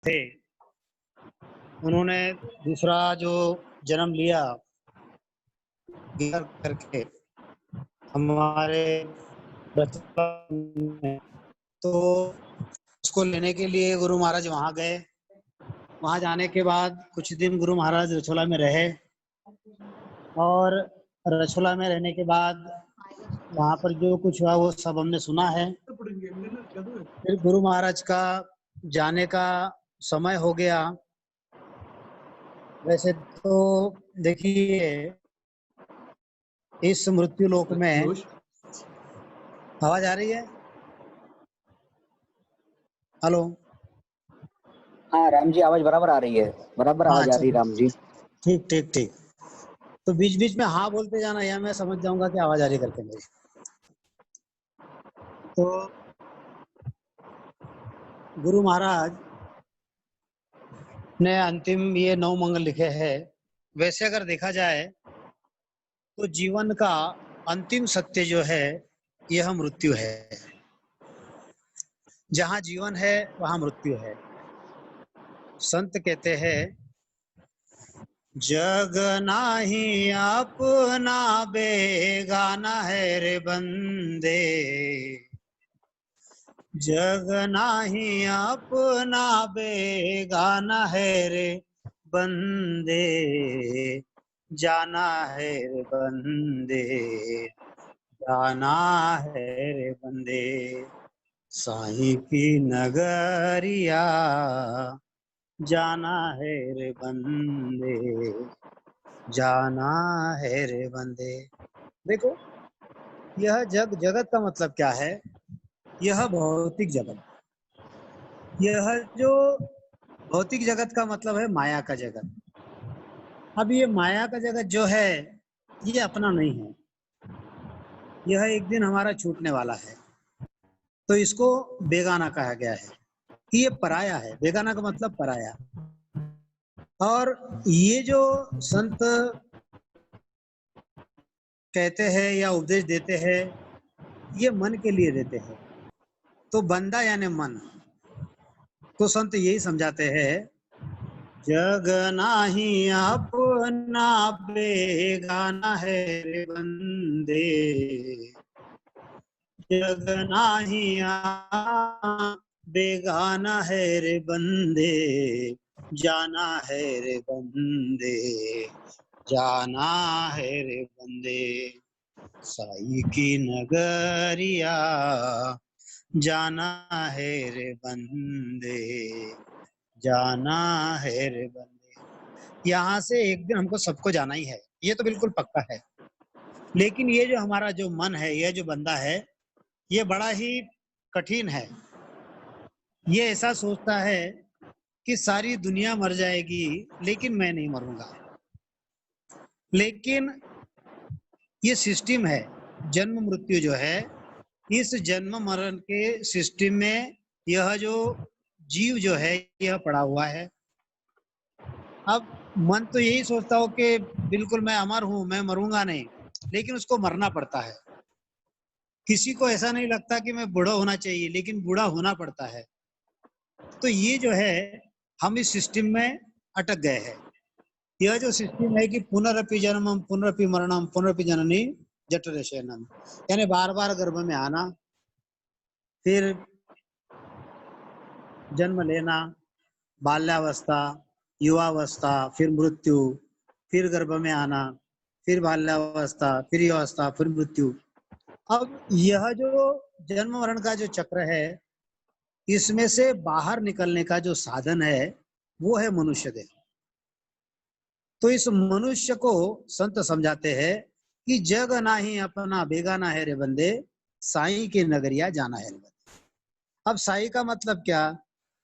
थे, उन्होंने दूसरा जो जन्म लिया गिर करके हमारे बचपन में, तो उसको लेने के लिए गुरु महाराज वहाँ गए। वहाँ जाने के बाद कुछ दिन गुरु महाराज रछोला में रहे और रछोला में रहने के बाद वहाँ पर जो कुछ हुआ वो सब हमने सुना है। फिर गुरु महाराज का जाने का समय हो गया। वैसे तो देखिए इस मृत्यु लोक में आवाज आ रही है? हेलो। हाँ राम जी, आवाज बराबर आ रही है, बराबर हाँ आवाज आ अच्छा, रही है राम जी। ठीक ठीक ठीक। तो बीच बीच में हाँ बोलते जाना, या मैं समझ जाऊंगा कि आवाज आ रही करके मेरी। तो गुरु महाराज ने अंतिम ये 9 मंगल लिखे हैं। वैसे अगर देखा जाए तो जीवन का अंतिम सत्य जो है यह मृत्यु है। जहाँ जीवन है वहाँ मृत्यु है। संत कहते हैं, जग नाही अपना बेगाना है रे बंदे, जग नाही अपना बेगाना है रे बंदे, जाना है रे बंदे, जाना है रे बंदे, साईं की नगरिया जाना है रे बंदे, जाना है रे बंदे। देखो यह जगत का मतलब क्या है? यह भौतिक जगत। यह जो भौतिक जगत का मतलब है माया का जगत। अब ये माया का जगत जो है ये अपना नहीं है। यह एक दिन हमारा छूटने वाला है। तो इसको बेगाना कहा गया है कि ये पराया है। बेगाना का मतलब पराया। और ये जो संत कहते हैं या उपदेश देते हैं ये मन के लिए देते हैं। तो बंदा यानी मन। तो संत यही समझाते हैं, जग नाही अपना बेगाना है रे बंदे, जग नाही बेगाना है रे बंदे, जाना है रे बंदे, जाना है रे बंदे, साई की नगरिया जाना है रे बंदे, जाना है रे बंदे। यहाँ से एक दिन हमको सबको जाना ही है, ये तो बिल्कुल पक्का है। लेकिन ये जो हमारा जो मन है, यह जो बंदा है, ये बड़ा ही कठिन है। ये ऐसा सोचता है कि सारी दुनिया मर जाएगी लेकिन मैं नहीं मरूंगा। लेकिन ये सिस्टम है, जन्म मृत्यु जो है, इस जन्म मरण के सिस्टम में यह जो जीव जो है यह पड़ा हुआ है। अब मन तो यही सोचता हो कि बिल्कुल मैं अमर हूं, मैं मरूंगा नहीं, लेकिन उसको मरना पड़ता है। किसी को ऐसा नहीं लगता कि मैं बूढ़ा होना चाहिए, लेकिन बूढ़ा होना पड़ता है। तो ये जो है हम इस सिस्टम में अटक गए हैं। यह जो सिस्टम है कि पुनरपि जन्मम पुनरपि मरणम पुनरपि जननी जठरे शयनम, यानी बार बार गर्भ में आना, फिर जन्म लेना, बाल्यावस्था, युवावस्था, फिर मृत्यु, फिर गर्भ में आना, फिर बाल्यावस्था, फिर युवावस्था, फिर मृत्यु। अब यह जो जन्म मरण का जो चक्र है, इसमें से बाहर निकलने का जो साधन है वो है मनुष्य देह। तो इस मनुष्य को संत समझाते हैं कि जग नाही अपना बेगाना है रे बंदे, साईं की नगरिया जाना है रे बंदे। अब साईं का मतलब क्या?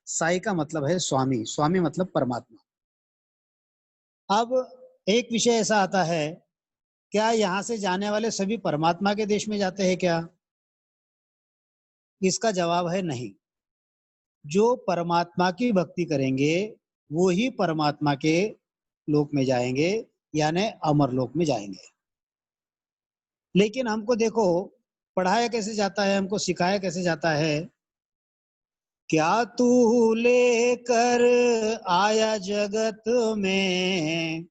साईं का मतलब है स्वामी। स्वामी मतलब परमात्मा। अब एक विषय ऐसा आता है, क्या यहाँ से जाने वाले सभी परमात्मा के देश में जाते हैं क्या? इसका जवाब है नहीं। जो परमात्मा की भक्ति करेंगे वो ही परमात्मा के लोक में जाएंगे, यानी अमर लोक में जाएंगे। लेकिन हमको देखो पढ़ाया कैसे जाता है, हमको सिखाया कैसे जाता है क्या तू लेकर आया जगत में,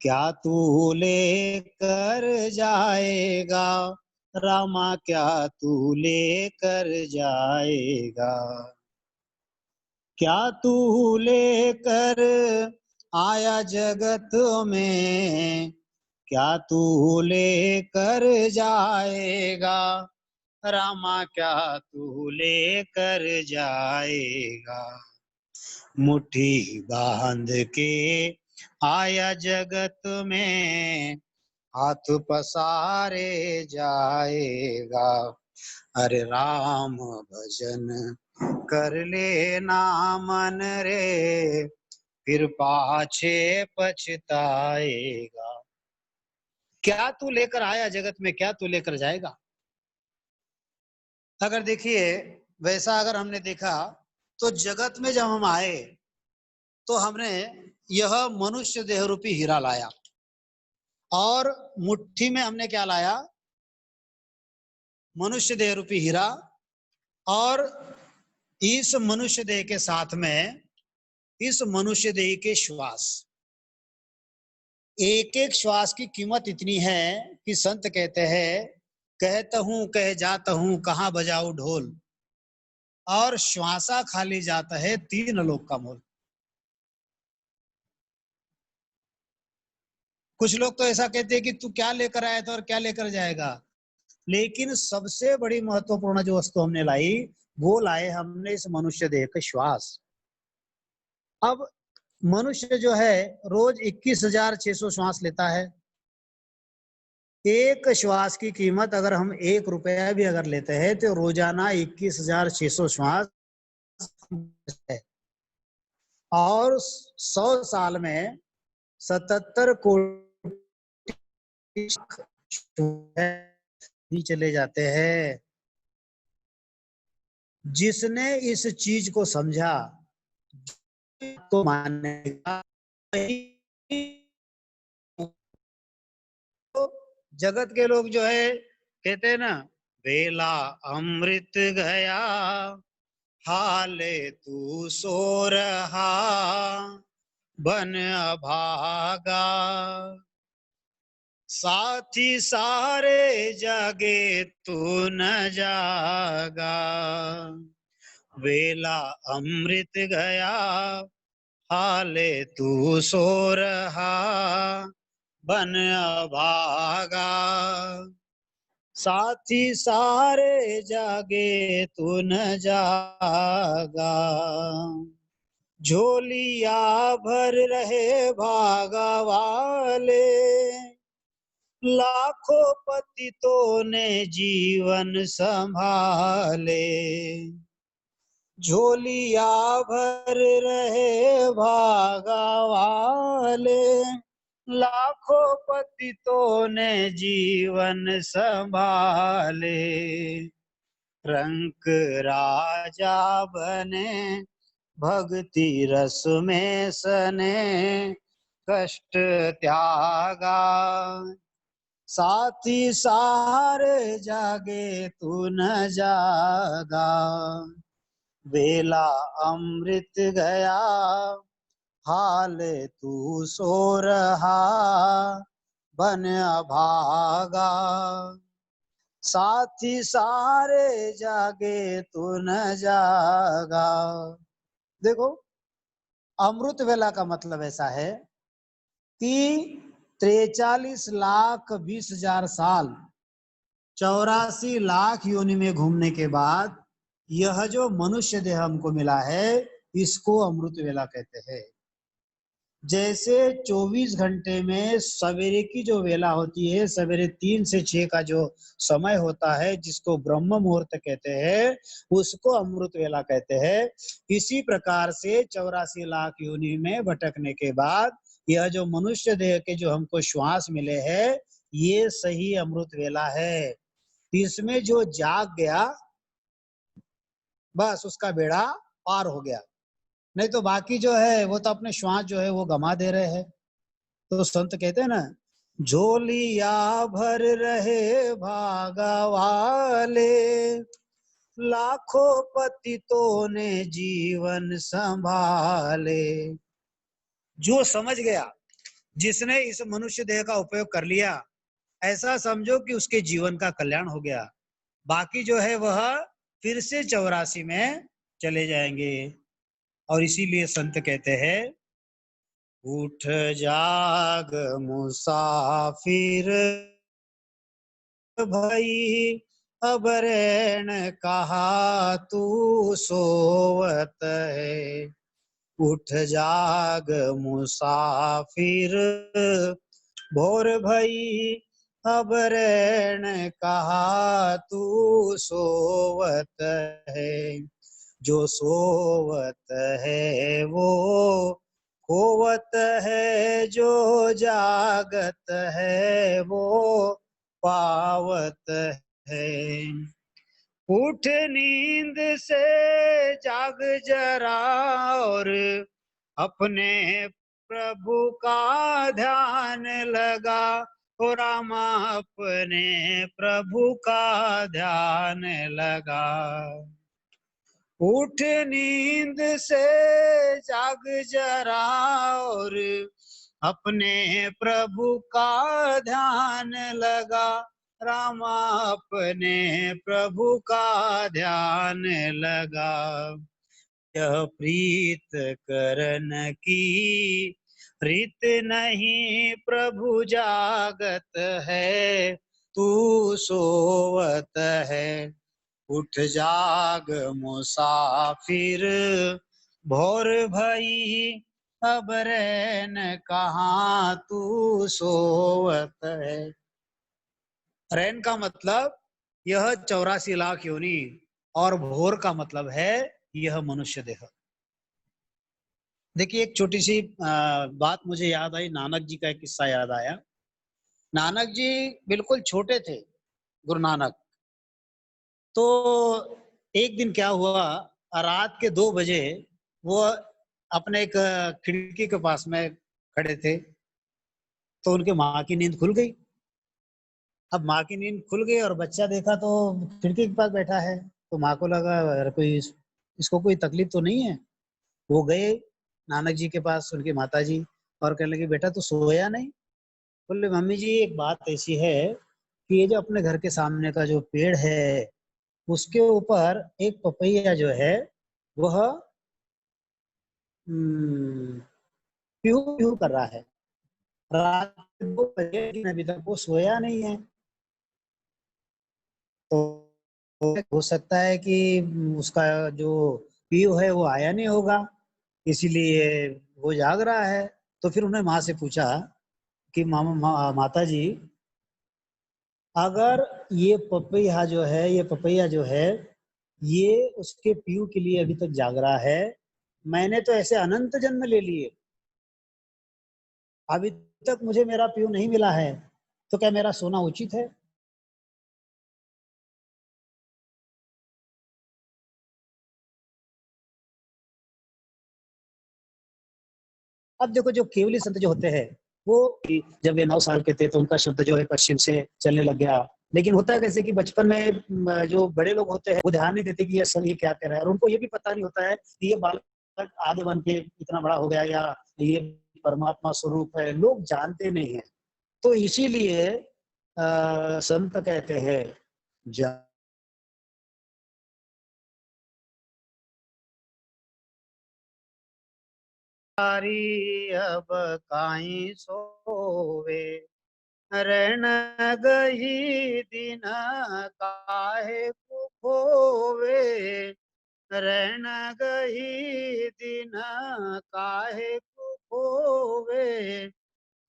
क्या तू लेकर जाएगा, रामा क्या तू लेकर जाएगा। क्या तू लेकर आया जगत में, क्या तू लेकर जाएगा, रामा क्या तू लेकर जाएगा। मुट्ठी बांध के आया जगत में, हाथ पसारे जाएगा। अरे राम भजन कर लेना मन रे, फिर पाछे पछताएगा। क्या तू लेकर आया जगत में, क्या तू लेकर जाएगा। अगर देखिए वैसा अगर हमने देखा तो जगत में जब हम आए तो हमने यह मनुष्य देह रूपी हीरा लाया, और मुट्ठी में हमने क्या लाया, मनुष्य देह रूपी हीरा। और इस मनुष्य देह के साथ में इस मनुष्य देह के श्वास, एक एक श्वास की कीमत इतनी है कि संत कहते हैं, कहता हूं कह जाता हूं कहां बजाऊं ढोल, और श्वासा खाली जाता है 3 लोक का मोल। कुछ लोग तो ऐसा कहते हैं कि तू क्या लेकर आया था और क्या लेकर जाएगा, लेकिन सबसे बड़ी महत्वपूर्ण जो वस्तु हमने लाई वो लाए हमने इस मनुष्य देह का श्वास। अब मनुष्य जो है रोज 21,600 श्वास लेता है। एक श्वास की कीमत अगर हम 1 रुपया भी अगर लेते हैं तो रोजाना 21,600 श्वास है, और 100 साल में 77 कोटि चले जाते हैं। जिसने इस चीज को समझा तो मानेगा। तो जगत के लोग जो है कहते हैं ना, बेला अमृत गया हाले तू सो रहा, बन अभागा, साथी सारे जागे तू न जागा। बेला अमृत गया हाले तू सो रहा, बन अभागा, साथी सारे जागे तू न जागा। झोलिया भर रहे भागा वाले, लाखों पतितों ने जीवन संभाले। झोलिया भर रहे भागा वाले, लाखों पतितों ने जीवन संभाले। रंक राजा बने भक्ति रस में सने, कष्ट त्यागा, साथी सारे जागे तू न जागा। बेला अमृत गया हाल तू सो रहा, बन अभागा, साथी सारे जागे तू न जागा। देखो अमृत वेला का मतलब ऐसा है कि 43,20,000 साल 84 लाख योनि में घूमने के बाद यह जो मनुष्य देह हमको मिला है इसको अमृत वेला कहते हैं। जैसे 24 घंटे में सवेरे की जो वेला होती है, सवेरे 3 से 6 का जो समय होता है जिसको ब्रह्म मुहूर्त कहते हैं, उसको अमृत वेला कहते हैं। इसी प्रकार से 84 लाख योनि में भटकने के बाद यह जो मनुष्य देह के जो हमको श्वास मिले हैं, ये सही अमृत वेला है। इसमें जो जाग गया बस उसका बेड़ा पार हो गया, नहीं तो बाकी जो है वो तो अपने श्वास जो है वो गमा दे रहे हैं। तो संत कहते हैं ना, झोलिया भर रहे भागा वाले, लाखों पतितों ने जीवन संभाले। जो समझ गया, जिसने इस मनुष्य देह का उपयोग कर लिया, ऐसा समझो कि उसके जीवन का कल्याण हो गया। बाकी जो है वह फिर से 84 में चले जाएंगे। और इसीलिए संत कहते हैं, उठ जाग मुसाफिर भई, अब रैन कहा तू सोवत है। उठ जाग मुसाफिर भोर भई, अब रैन कहा तू सोवत है। जो सोवत है वो खोवत है, जो जागत है वो पावत है। उठ नींद से जाग जरा और अपने प्रभु का ध्यान लगा। ओ रामा अपने प्रभु का ध्यान लगा। उठ नींद से जाग जरा और अपने प्रभु का ध्यान लगा। रामा अपने प्रभु का ध्यान लगा। यह प्रीत करन की प्रीत नहीं, प्रभु जागत है तू सोवत है। उठ जाग मुसाफिर भोर भई, अब रैन कहाँ तू सोवत है। रैन का मतलब यह 84 लाख योनि, और भोर का मतलब है यह मनुष्य देह। देखिए, एक छोटी सी बात मुझे याद आई, नानक जी का एक किस्सा याद आया। नानक जी बिल्कुल छोटे थे, गुरु नानक। तो एक दिन क्या हुआ, रात के 2 बजे वो अपने एक खिड़की के पास में खड़े थे, तो उनके माँ की नींद खुल गई। अब माँ की नींद खुल गई और बच्चा देखा तो खिड़की के पास बैठा है, तो माँ को लगा अरे कोई इसको कोई तकलीफ तो नहीं है। वो गए नानक जी के पास, उनकी माता जी, और कहने लगे बेटा तू सोया नहीं? बोले मम्मी जी एक बात ऐसी है कि ये जो अपने घर के सामने का जो पेड़ है, उसके ऊपर एक पपैया जो है वह प्यू प्यू कर रहा है। रात के 2 बजे, लेकिन अभी तक वो सोया नहीं है। तो हो सकता है कि उसका जो पीयू है वो आया नहीं होगा, इसीलिए वो जाग रहा है। तो फिर उन्होंने माँ से पूछा कि माता जी, अगर ये पपैया जो है, ये उसके पीयू के लिए अभी तक जाग रहा है, मैंने तो ऐसे अनंत जन्म ले लिए, अभी तक मुझे मेरा पीयू नहीं मिला है, तो क्या मेरा सोना उचित है? अब देखो, जो केवली संत जो होते हैं, वो जब वे 9 साल के थे तो उनका शब्द जो है पश्चिम से चलने लग गया। लेकिन होता है कैसे कि बचपन में जो बड़े लोग होते हैं वो ध्यान नहीं देते कि ये सब ये क्या कर रहा है, और उनको ये भी पता नहीं होता है कि ये बालक आगे बन के इतना बड़ा हो गया या ये परमात्मा स्वरूप है, लोग जानते नहीं है। तो इसीलिए संत कहते हैं, जारी अब काई सोवे, रण गही दिन काहे को खोवे। रण गही दिन काहे को खोवे,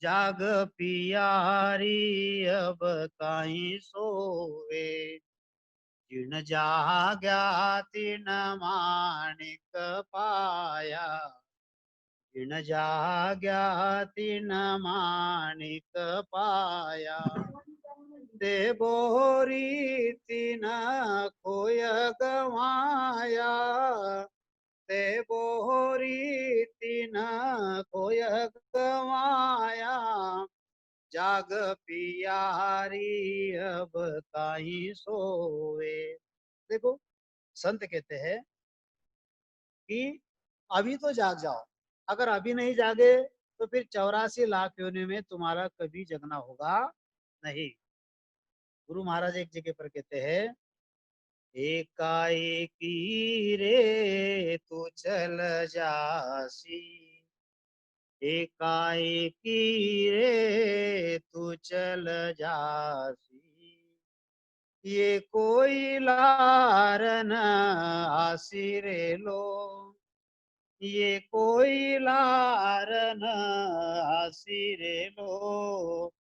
जाग पियारी अब काई सोवे। जिन जाग्या तिन माणिक पाया, जिन जाग्या तिन माणिक पाया। ते बोरी तिन खोय गवाया, ते बोरी तिन खोय गवाया। जाग पियारी अब काहीं सोवे। देखो, संत कहते हैं कि अभी तो जाग जाओ, अगर अभी नहीं जागे तो फिर 84 लाख योनि में तुम्हारा कभी जगना होगा नहीं। गुरु महाराज एक जगह पर कहते हैं, एकाएकी रे तू चल जासी, एकाएकी रे तू चल जासी, ये कोई लारन आसी रे लो, ये कोई लारन आसी रे लो,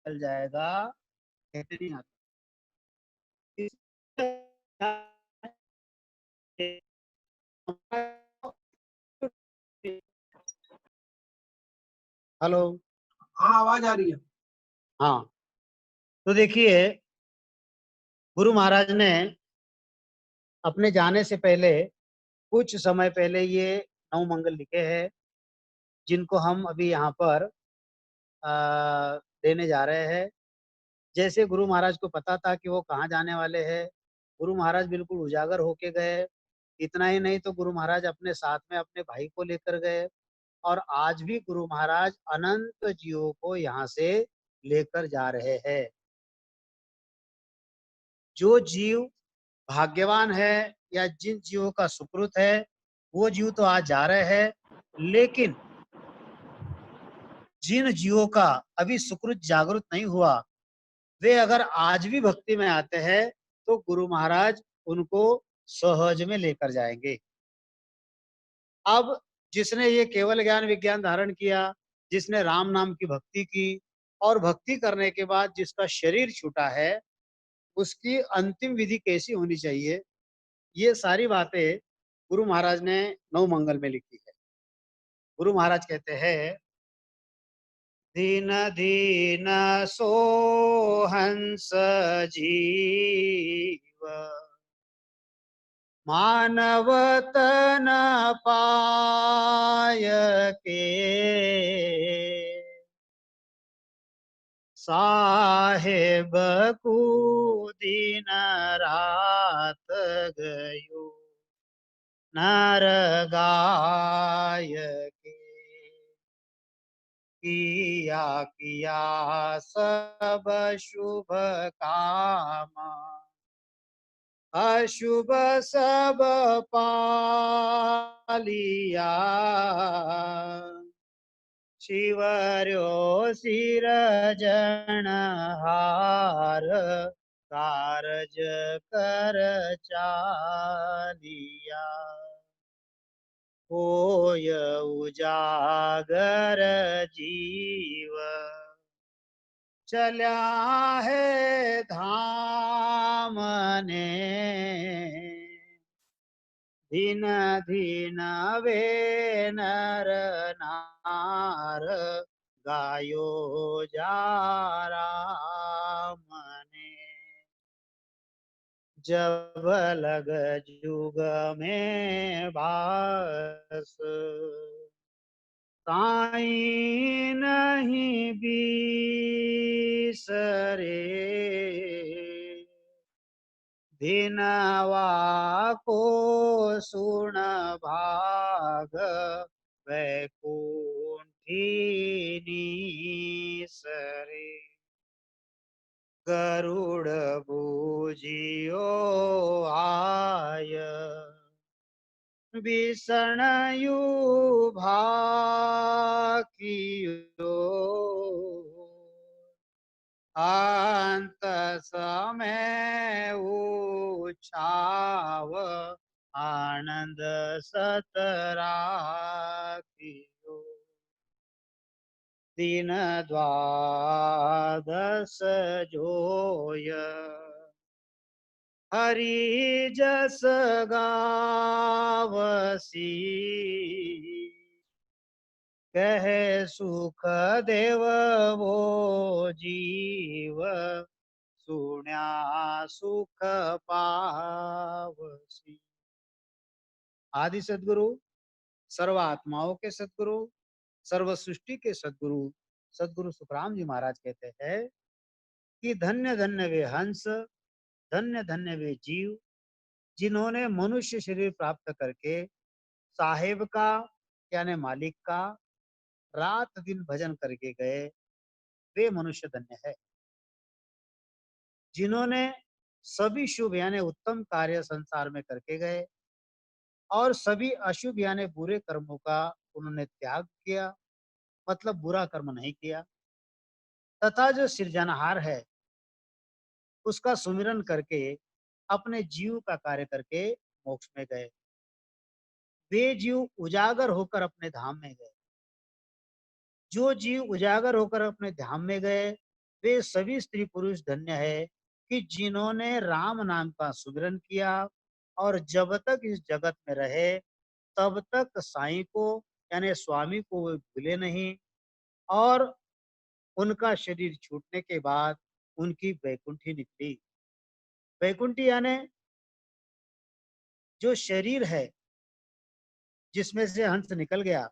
चल जाएगा, कहते नहीं आता। हेलो। हाँ आवाज आ रही है। हाँ, तो देखिए गुरु महाराज ने अपने जाने से पहले कुछ समय पहले ये 9 मंगल लिखे हैं, जिनको हम अभी यहाँ पर देने जा रहे हैं। जैसे गुरु महाराज को पता था कि वो कहाँ जाने वाले हैं, गुरु महाराज बिल्कुल उजागर होके गए। इतना ही नहीं तो गुरु महाराज अपने साथ में अपने भाई को लेकर गए, और आज भी गुरु महाराज अनंत जीवों को यहाँ से लेकर जा रहे हैं। जो जीव भाग्यवान है या जिन जीवों का सुकृत है, वो जीव तो आज जा रहे हैं, लेकिन जिन जीवों का अभी सुकृत जागृत नहीं हुआ, वे अगर आज भी भक्ति में आते हैं तो गुरु महाराज उनको सहज में लेकर जाएंगे। अब जिसने ये केवल ज्ञान विज्ञान धारण किया, जिसने राम नाम की भक्ति की, और भक्ति करने के बाद जिसका शरीर छूटा है, उसकी अंतिम विधि कैसी होनी चाहिए, ये सारी बातें गुरु महाराज ने 9 मंगल में लिखी है। गुरु महाराज कहते हैं, दीन दीन सोहंस जीव, मानव तन पाय के, साहेब को दिन रात गयो नर गाय के, किया किया सब शुभ काम, अशुभ सब पालिया, शिवर्यो सिरजन हार, कारज कर चालिया, होय उजागर जीव, चल्या है धाम ने, दिन दिन वे नर नार, गायो जा राम ने, जब लग जुग में बास, ताई नहीं बीसरे, दिनवा को सुन भाग, वैकुंठी सरे, गरुड़ बूझियो आय, विषणयु भाकियो, अंत समय उछाव, आनंद सतराकियो, दिन द्वादश जोय, हरि जस गावसी, कहे सुख देव वो जीव, सुण्या सुख पावसी। आदि सदगुरु सर्व आत्माओं के सदगुरु, सर्व सृष्टि के सदगुरु सदगुरु सुखराम जी महाराज कहते हैं कि धन्य धन्य वे हंस, धन्य धन्य वे जीव, जिन्होंने मनुष्य शरीर प्राप्त करके साहेब का यानी मालिक का रात दिन भजन करके गए, वे मनुष्य धन्य है। जिन्होंने सभी शुभ यानी उत्तम कार्य संसार में करके गए और सभी अशुभ यानी बुरे कर्मों का उन्होंने त्याग किया, मतलब बुरा कर्म नहीं किया, तथा जो सृजनहार है उसका सुमिरन करके अपने जीव का कार्य करके मोक्ष में गए। वे जीव उजागर होकर अपने धाम में गए। जो जीव उजागर होकर अपने धाम में गए, वे सभी स्त्री पुरुष धन्य है कि जिन्होंने राम नाम का सुमिरन किया और जब तक इस जगत में रहे तब तक साईं को यानी स्वामी को वे भूले नहीं, और उनका शरीर छूटने के बाद उनकी वैकुंठी निकली। वैकुंठी यानी जो शरीर है जिसमें से हंस निकल गया,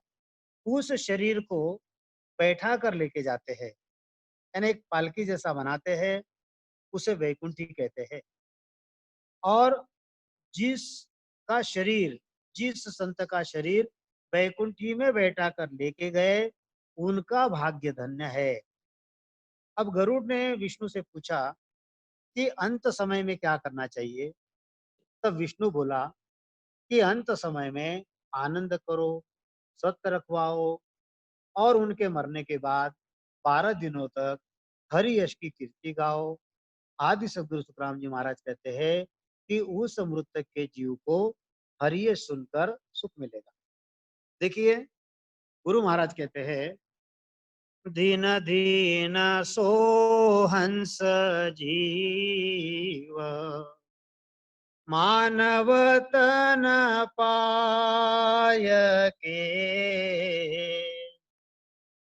उस शरीर को बैठा कर लेके जाते हैं, यानी एक पालकी जैसा बनाते हैं, उसे वैकुंठी कहते हैं। और जिसका शरीर, जिस संत का शरीर वैकुंठी में बैठा कर लेके गए, उनका भाग्य धन्य है। अब गरुड़ ने विष्णु से पूछा कि अंत समय में क्या करना चाहिए। तब विष्णु बोला कि अंत समय में आनंद करो, सत्य रखवाओ और उनके मरने के बाद 12 दिनों तक हरि यश की कीर्ति गाओ। आदि सदगुरु सुखराम जी महाराज कहते हैं कि उस मृतक के जीव को हरि यश सुनकर सुख मिलेगा। देखिए, गुरु महाराज कहते हैं, दीन दीन सो हंस जीव, मानव तन पाय के,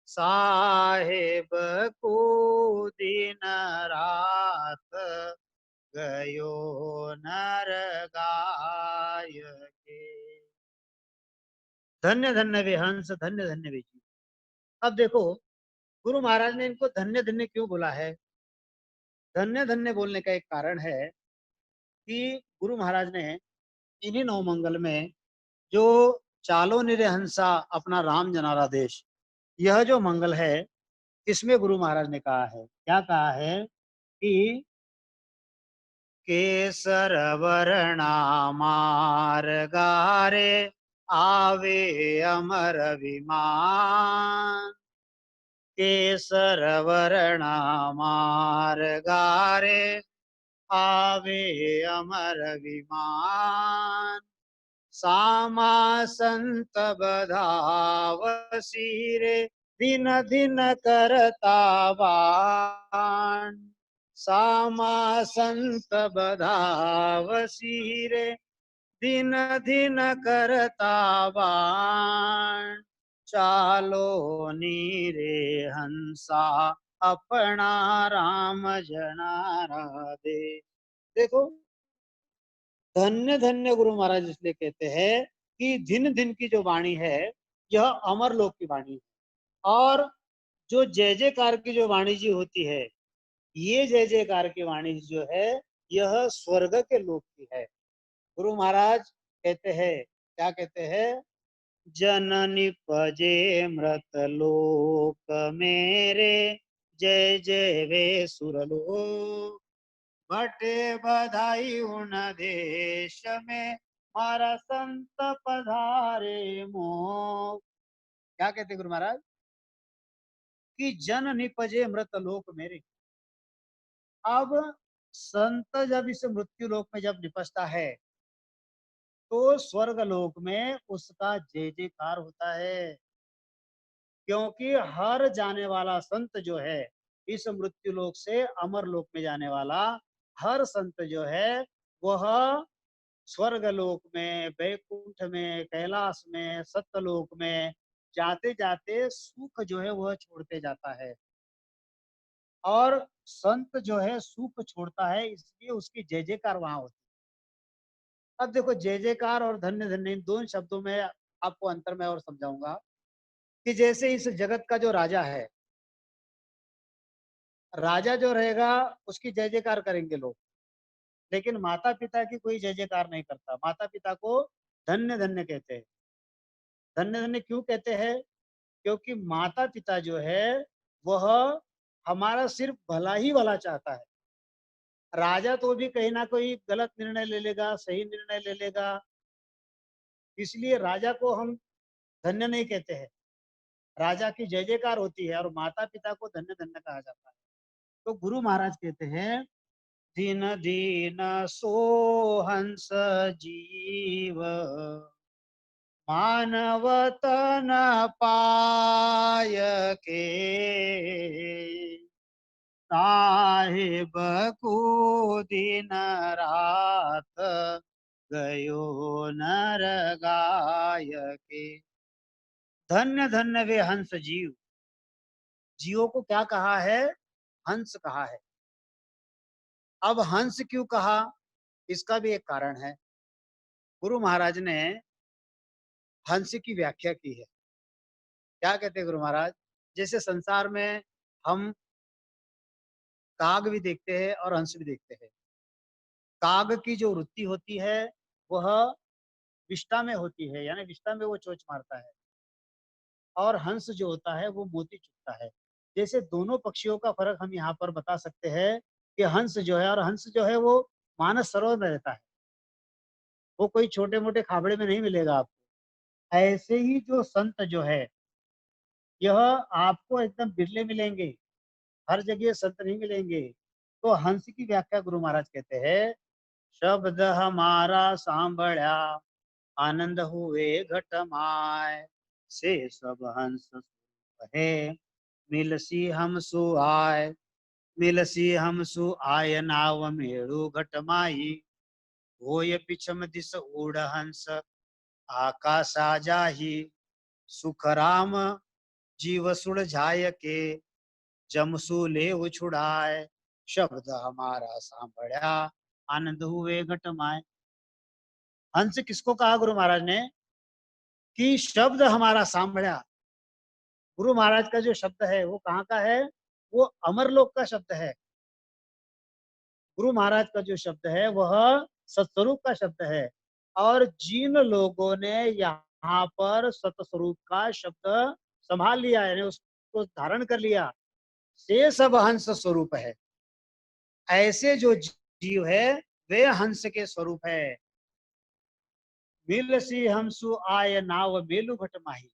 साहेब को दिन रात गयो नर गाय के। धन्य धन्य वे हंस, धन्य धन्य वे जीव। अब देखो, गुरु महाराज ने इनको धन्य धन्य क्यों बोला है। धन्य धन्य बोलने का एक कारण है कि गुरु महाराज ने इन्हीं नौ मंगल में जो चालो निरे हंसा अपना राम जनारा देश, यह जो मंगल है, इसमें गुरु महाराज ने कहा है, क्या कहा है कि केसर वर्णा मार्गारे आवे अमर विमान, केसर वर्णा मार्गारे आवे अमर विमान, सामा संत बधावसीरे दिन दिन करता बाण, सामा संत बधावसीरे दिन दिन करता बाण, चालो नीरे हंसा अपना राम जनारा दे। देखो, धन्य धन्य गुरु महाराज इसलिए कहते हैं कि दिन दिन की जो वाणी है यह अमर लोक की वाणी है, और जो जय जयकार की जो वाणी जी होती है, ये जय जयकार की वाणी जो है यह स्वर्ग के लोक की है। गुरु महाराज कहते हैं, क्या कहते हैं, जननी पजे मृत लोक मेरे, जय जय वे सुरलोक, बटे बधाई उन देश में मारा संत पधारे मोह। क्या कहते गुरु महाराज कि जन निपजे मृत लोक मेरे। अब संत जब इस मृत्यु लोक में जब निपजता है तो स्वर्ग लोक में उसका जय जयकार होता है, क्योंकि हर जाने वाला संत जो है इस मृत्यु लोक से अमर लोक में जाने वाला हर संत जो है वह स्वर्ग लोक में, वैकुंठ में, कैलाश में, सत्यलोक में जाते जाते सुख जो है वह छोड़ते जाता है। और संत जो है सुख छोड़ता है, इसलिए उसकी जय जयकार वहां होती है। अब देखो, जय जयकार और धन्य धन्य इन दोनों शब्दों में आपको अंतर मैं और समझाऊंगा कि जैसे इस जगत का जो राजा है, राजा जो रहेगा उसकी जय जयकार करेंगे लोग, लेकिन माता पिता की कोई जय जयकार नहीं करता। माता पिता को धन्य धन्य कहते हैं। धन्य धन्य क्यों कहते हैं? क्योंकि माता पिता जो है वह हमारा सिर्फ भला ही भला चाहता है। राजा तो भी कहीं ना कोई गलत निर्णय ले लेगा, सही निर्णय ले लेगा, इसलिए राजा को हम धन्य नहीं कहते हैं। राजा की जय जयकार होती है और माता पिता को धन्य धन्य कहा जाता है। तो गुरु महाराज कहते हैं, दिन दीन सोहंस जीव, मानव तन पाय के, साहिब को दिन रात गयो नर गाय के। धन्य धन्य वे हंस जीव। जीवों को क्या कहा है? हंस कहा है। अब हंस क्यों कहा? इसका भी एक कारण है। गुरु महाराज ने हंस की व्याख्या की है। क्या कहते हैं गुरु महाराज? जैसे संसार में हम काग भी देखते हैं और हंस भी देखते हैं। काग की जो वृत्ति होती है वह विष्ठा में होती है, यानी विष्ठा में वो चोंच मारता है, और हंस जो होता है वो मोती चुगता है। जैसे दोनों पक्षियों का फर्क हम यहाँ पर बता सकते हैं कि हंस जो है, और हंस जो है वो मानस सरोवर में रहता है, वो कोई छोटे मोटे खाबड़े में नहीं मिलेगा आपको। ऐसे ही जो संत जो है, यह आपको एकदम बिरले मिलेंगे, हर जगह संत नहीं मिलेंगे। तो हंस की व्याख्या गुरु महाराज कहते हैं, शब्द हमारा सांभळ्या, आनंद हुए घट माय, से सब हंस कहे, मिलसी हम सुआय। मिलसी हम सुआय नाव मेळू घट माई, होय पिछम दिस उड़ हंस आकाशा जाही, सुखराम जीव सुलझाय के, जमसू ले उछुड़ाए। शब्द हमारा सांभळ्या, आनंद हुए घट माय। हंस किसको कहा गुरु महाराज ने? कि शब्द हमारा सांभळ्या। गुरु महाराज का जो शब्द है वो कहाँ का है? वो अमरलोक का शब्द है। गुरु महाराज का जो शब्द है वह सतस्वरूप का शब्द है, और जिन लोगों ने यहाँ पर सतस्वरूप का शब्द संभाल लिया है, यानी उसको धारण कर लिया, से सब हंस स्वरूप है। ऐसे जो जीव है वे हंस के स्वरूप है। मिल सी हंसु आय नाव मेलु घट माही।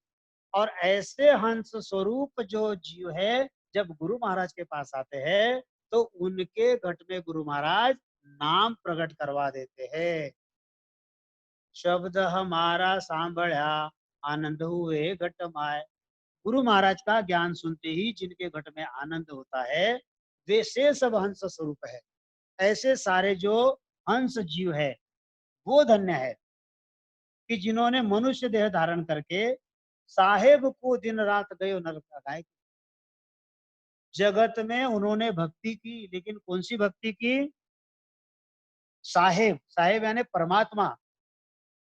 और ऐसे हंस स्वरूप जो जीव है, जब गुरु महाराज के पास आते हैं तो उनके घट में गुरु महाराज नाम प्रकट करवा देते हैं। शब्द हमारा सांभळ्या, आनंद हुए घट माय। गुरु महाराज का ज्ञान सुनते ही जिनके घट में आनंद होता है, वे से सब हंस स्वरूप है। ऐसे सारे जो हंस जीव है वो धन्य है कि जिन्होंने मनुष्य देह धारण करके साहेब को दिन रात गयो नरक गाय। जगत में उन्होंने भक्ति की, लेकिन कौन सी भक्ति की? साहेब। साहेब यानी परमात्मा।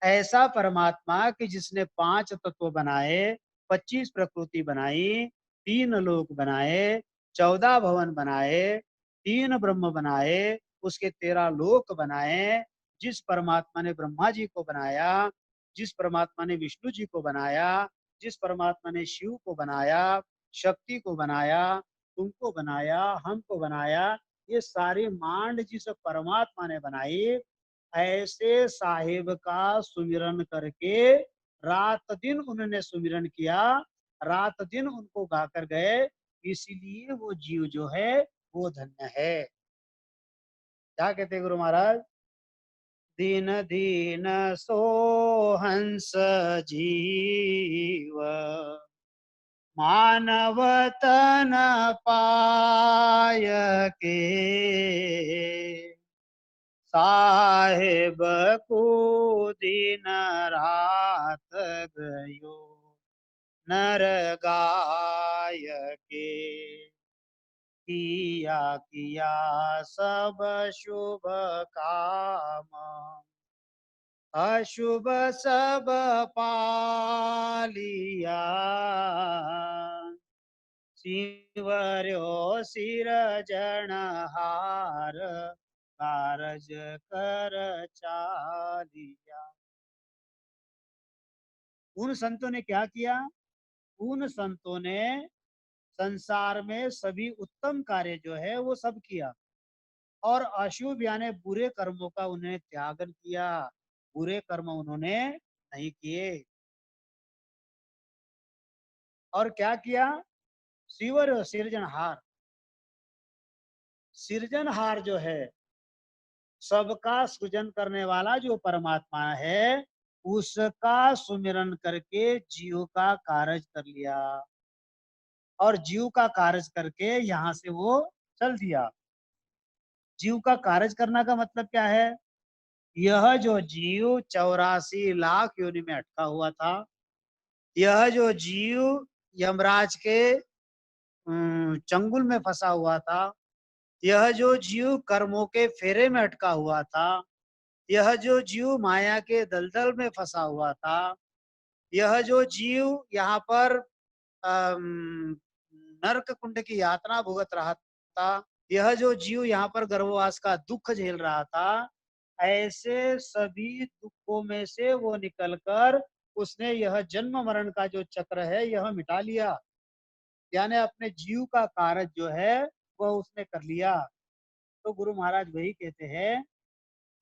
ऐसा परमात्मा कि जिसने 5 तत्व बनाए, 25 प्रकृति बनाई, 3 लोक बनाए, 14 भवन बनाए, 3 ब्रह्म बनाए, उसके 13 लोक बनाए। जिस परमात्मा ने ब्रह्मा जी को बनाया, जिस परमात्मा ने विष्णु जी को बनाया, जिस परमात्मा ने शिव को बनाया, शक्ति को बनाया, तुमको बनाया, हमको बनाया, ये सारी मांड जिस परमात्मा ने बनाई, ऐसे साहिब का सुमिरन करके रात दिन उन्होंने सुमिरन किया, रात दिन उनको गाकर गए, इसलिए वो जीव जो है वो धन्य है। क्या कहते गुरु महाराज? दीन दीन सो हंस जीव, मानव तन पाय के, साहेब को दिन रात गयो नर गाय के, किया किया सब शुभ काम, अशुभ सब पालिया, शिवर्यो सिरजनहार, कारज कर चालिया। उन संतों ने क्या किया? उन संतों ने संसार में सभी उत्तम कार्य जो है वो सब किया, और अशुभ यानी बुरे कर्मों का उन्हें त्यागन किया। बुरे कर्म उन्होंने नहीं किए। और क्या किया? शिवर सृजनहार, सृजनहार जो है, सबका सृजन करने वाला जो परमात्मा है, उसका सुमिरन करके जीव का कार्य कर लिया, और जीव का कार्य करके यहाँ से वो चल दिया। जीव का कार्य करना का मतलब क्या है? यह जो जीव 84 लाख योनि में अटका हुआ था, यह जो जीव यमराज के चंगुल में फंसा हुआ था, यह जो जीव कर्मों के फेरे में अटका हुआ था, यह जो जीव माया के दलदल में फंसा हुआ था, यह जो जीव यहाँ पर नरक कुंड की यातना भुगत रहा था, यह जो जीव यहाँ पर गर्भवास का दुख झेल रहा था, ऐसे सभी दुखों में से वो निकलकर उसने यह जन्म मरण का जो चक्र है यह मिटा लिया, यानी अपने जीव का कार्य जो है वह उसने कर लिया। तो गुरु महाराज वही कहते हैं,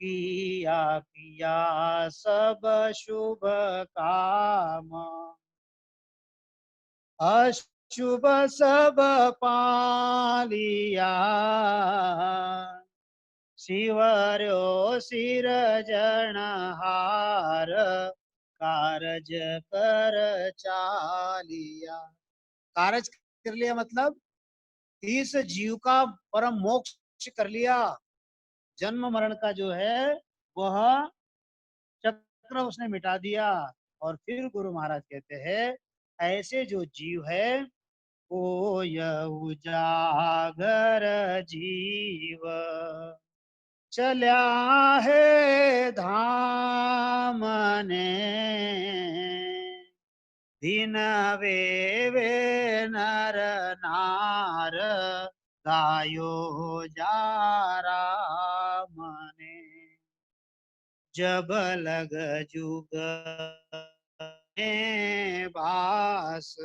किया किया सब शुभ काम, अशुभ सब पालिया, शिवर्यो सिरजनहार, कारज कर चालिया। कारज कर लिया मतलब इस जीव का परम मोक्ष कर लिया। जन्म मरण का जो है वह चक्र उसने मिटा दिया। और फिर गुरु महाराज कहते हैं, ऐसे जो जीव है वो यह उजागर जीव, चल्या है धाम ने, दिन वे नर नार, गायो जा रामने। जब लग जुग में बास,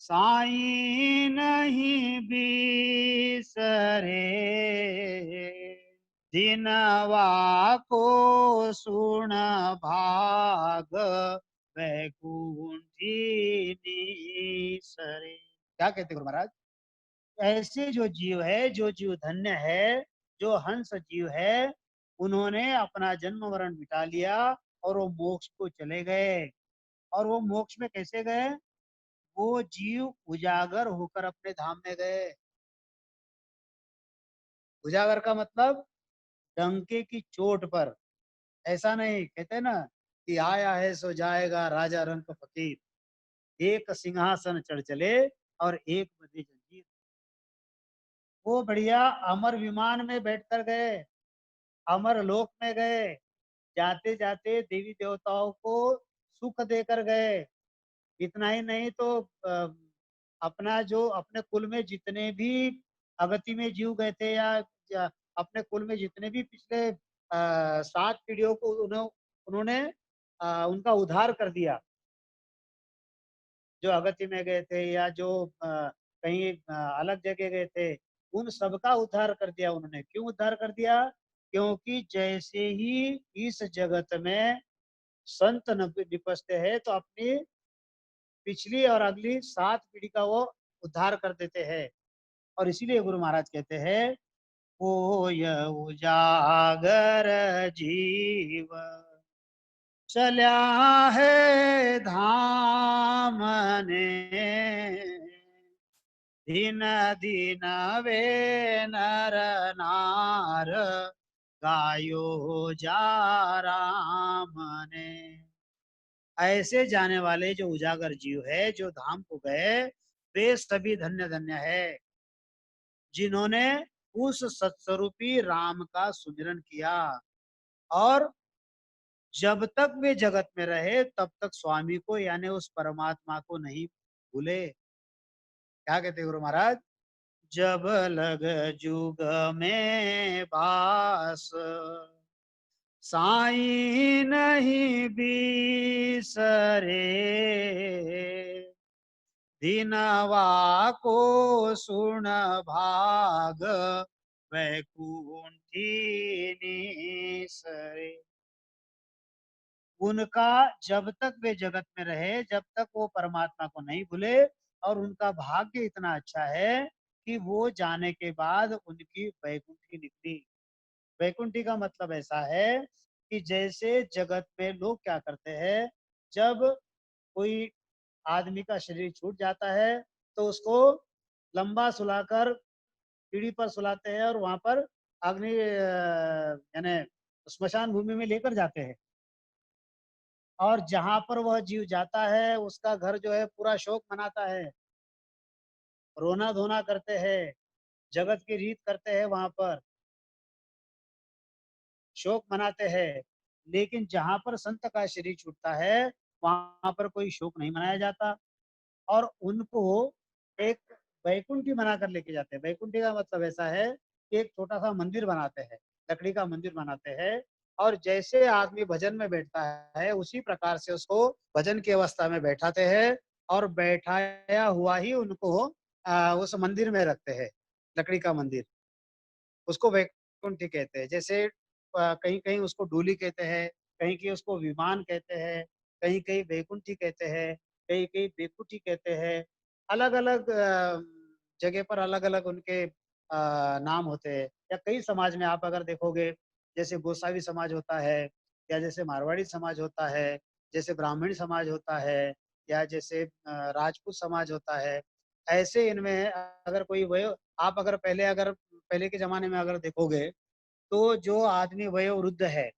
साई नहीं बिसरे, दिनवा को सुन भाग, वैकुंठी सरे। क्या कहते गुरु महाराज? ऐसे जो जीव है, जो जीव धन्य है, जो हंस जीव है, उन्होंने अपना जन्म मरण मिटा लिया और वो मोक्ष को चले गए। और वो मोक्ष में कैसे गए? वो जीव उजागर होकर अपने धाम में गए। उजागर का मतलब डंके की चोट पर। ऐसा नहीं, कहते ना कि आया है सो जाएगा राजा रंक फकीर, एक सिंहासन चढ़ चले और एक बंदी जंजीर। वो बढ़िया अमर विमान में बैठकर गए, अमर लोक में गए, जाते जाते देवी देवताओं को सुख देकर गए। इतना ही नहीं तो अपना जो अपने कुल में जितने भी अगति में जीव गए थे, या अपने कुल में जितने भी पिछले 7 पीढ़ियों को उन्होंने उनका उद्धार कर दिया। जो अगति में गए थे या जो कहीं अलग जगह गए थे, उन सबका उद्धार कर दिया उन्होंने। क्यों उद्धार कर दिया? क्योंकि जैसे ही इस जगत में संत निपजते हैं तो अपनी पिछली और अगली 7 पीढ़ी का वो उद्धार कर देते हैं। और इसीलिए गुरु महाराज कहते हैं, वो यह उजागर जीव, चल्या है धाम ने, दिन दिन वे नर नार, गायो जा राम ने। ऐसे जाने वाले जो उजागर जीव है, जो धाम को गए, वे सभी धन्य धन्य है, जिन्होंने उस सत्स्वरूपी राम का सुमिरन किया। और जब तक वे जगत में रहे तब तक स्वामी को यानी उस परमात्मा को नहीं भूले। क्या कहते गुरु महाराज? जब लग जुग में बास, साई नहीं बिसरे, दीनवा को सुन भाग वैकुंठी निसरे। उनका जब तक वे जगत में रहे, जब तक वो परमात्मा को नहीं भूले, और उनका भाग्य इतना अच्छा है कि वो जाने के बाद उनकी वैकुंठी निकली। वैकुंठी का मतलब ऐसा है कि जैसे जगत में लोग क्या करते हैं, जब कोई आदमी का शरीर छूट जाता है तो उसको लंबा सुलाकर पीढ़ी पर सुलाते हैं और वहां पर अग्नि यानी स्मशान भूमि में लेकर जाते हैं। और जहां पर वह जीव जाता है उसका घर जो है पूरा शोक मनाता है, रोना धोना करते हैं, जगत की रीत करते हैं, वहां पर शोक मनाते हैं। लेकिन जहां पर संत का शरीर छूटता है वहां पर कोई शोक नहीं मनाया जाता, और उनको एक वैकुंठी बनाकर लेके जाते हैं। वैकुंठी का मतलब ऐसा है कि एक छोटा सा मंदिर बनाते हैं, लकड़ी का मंदिर बनाते हैं, और जैसे आदमी भजन में बैठता है उसी प्रकार से उसको भजन की अवस्था में बैठाते हैं, और बैठाया हुआ ही उनको उस मंदिर में रखते हैं, लकड़ी का मंदिर। उसको वैकुंठी कहते हैं। जैसे कहीं कहीं उसको डोली कहते हैं, कहीं कहीं उसको विमान कहते हैं, कहीं कहीं वैकुंठी कहते हैं, कहीं कहीं बेकुंठी कहते हैं। अलग अलग जगह पर अलग अलग उनके नाम होते हैं। या कई समाज में आप अगर देखोगे, जैसे गोसावी समाज होता है, या जैसे मारवाड़ी समाज होता है, जैसे ब्राह्मण समाज होता है, या जैसे राजपूत समाज होता है। ऐसे इनमें अगर कोई वह आप अगर पहले के जमाने में अगर देखोगे तो जो आदमी वयोवृद्ध है,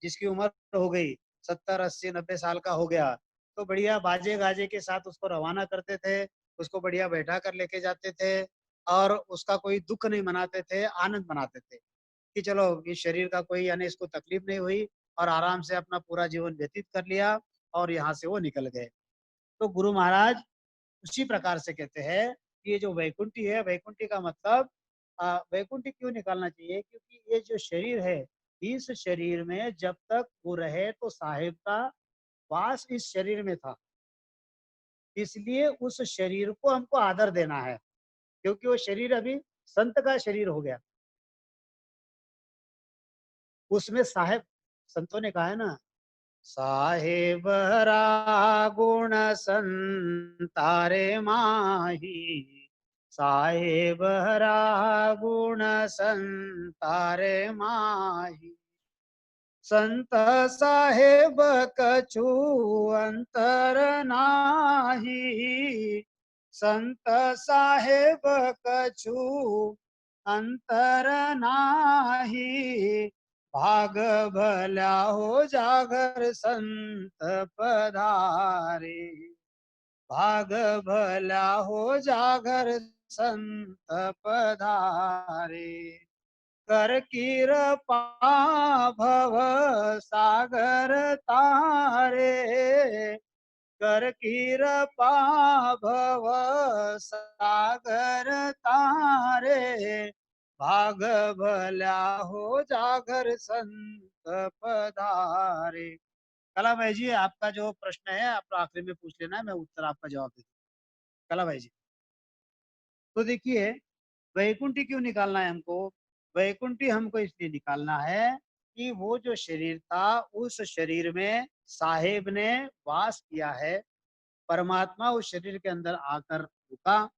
जिसकी उम्र हो गई 70 80 90 साल का हो गया, तो बढ़िया बाजे गाजे के साथ उसको रवाना करते थे, उसको बढ़िया बैठा कर लेके जाते थे, और उसका कोई दुख नहीं मनाते थे, आनंद मनाते थे कि चलो इस शरीर का कोई यानी इसको तकलीफ नहीं हुई, और आराम से अपना पूरा जीवन व्यतीत कर लिया, और यहाँ से वो निकल गए। तो गुरु महाराज उसी प्रकार से कहते हैं कि ये जो वैकुंठी है, वैकुंठी का मतलब वैकुंठी क्यों निकालना चाहिए? क्योंकि ये जो शरीर है, इस शरीर में जब तक वो रहे तो साहिब का वास इस शरीर में था, इसलिए उस शरीर को हमको आदर देना है, क्योंकि वो शरीर अभी संत का शरीर हो गया। उसमें साहेब, संतों ने कहा है ना, साहेब गुण संतारे माही, साहेब गुण संतारे माही, संत साहेब कछु अंतर नाही, संत साहेब कछु अंतर नाही, भाग भल्या हो जागर संत पधारे, भाग भल्या हो जागर संत पधारे, कर कृपा भव सागर तारे, कर कृपा भव सागर तारे, भाग भल्या हो जागर संत पधारे। कला भाई जी, आपका जो प्रश्न है आप आखिरी में पूछ लेना, मैं उत्तर आपका जवाब दे दूँ। कला भाई जी, तो देखिए, वैकुंठी क्यों निकालना है हमको? वैकुंठी हमको इसलिए निकालना है कि वो जो शरीर था उस शरीर में साहेब ने वास किया है, परमात्मा उस शरीर के अंदर आकर रुका,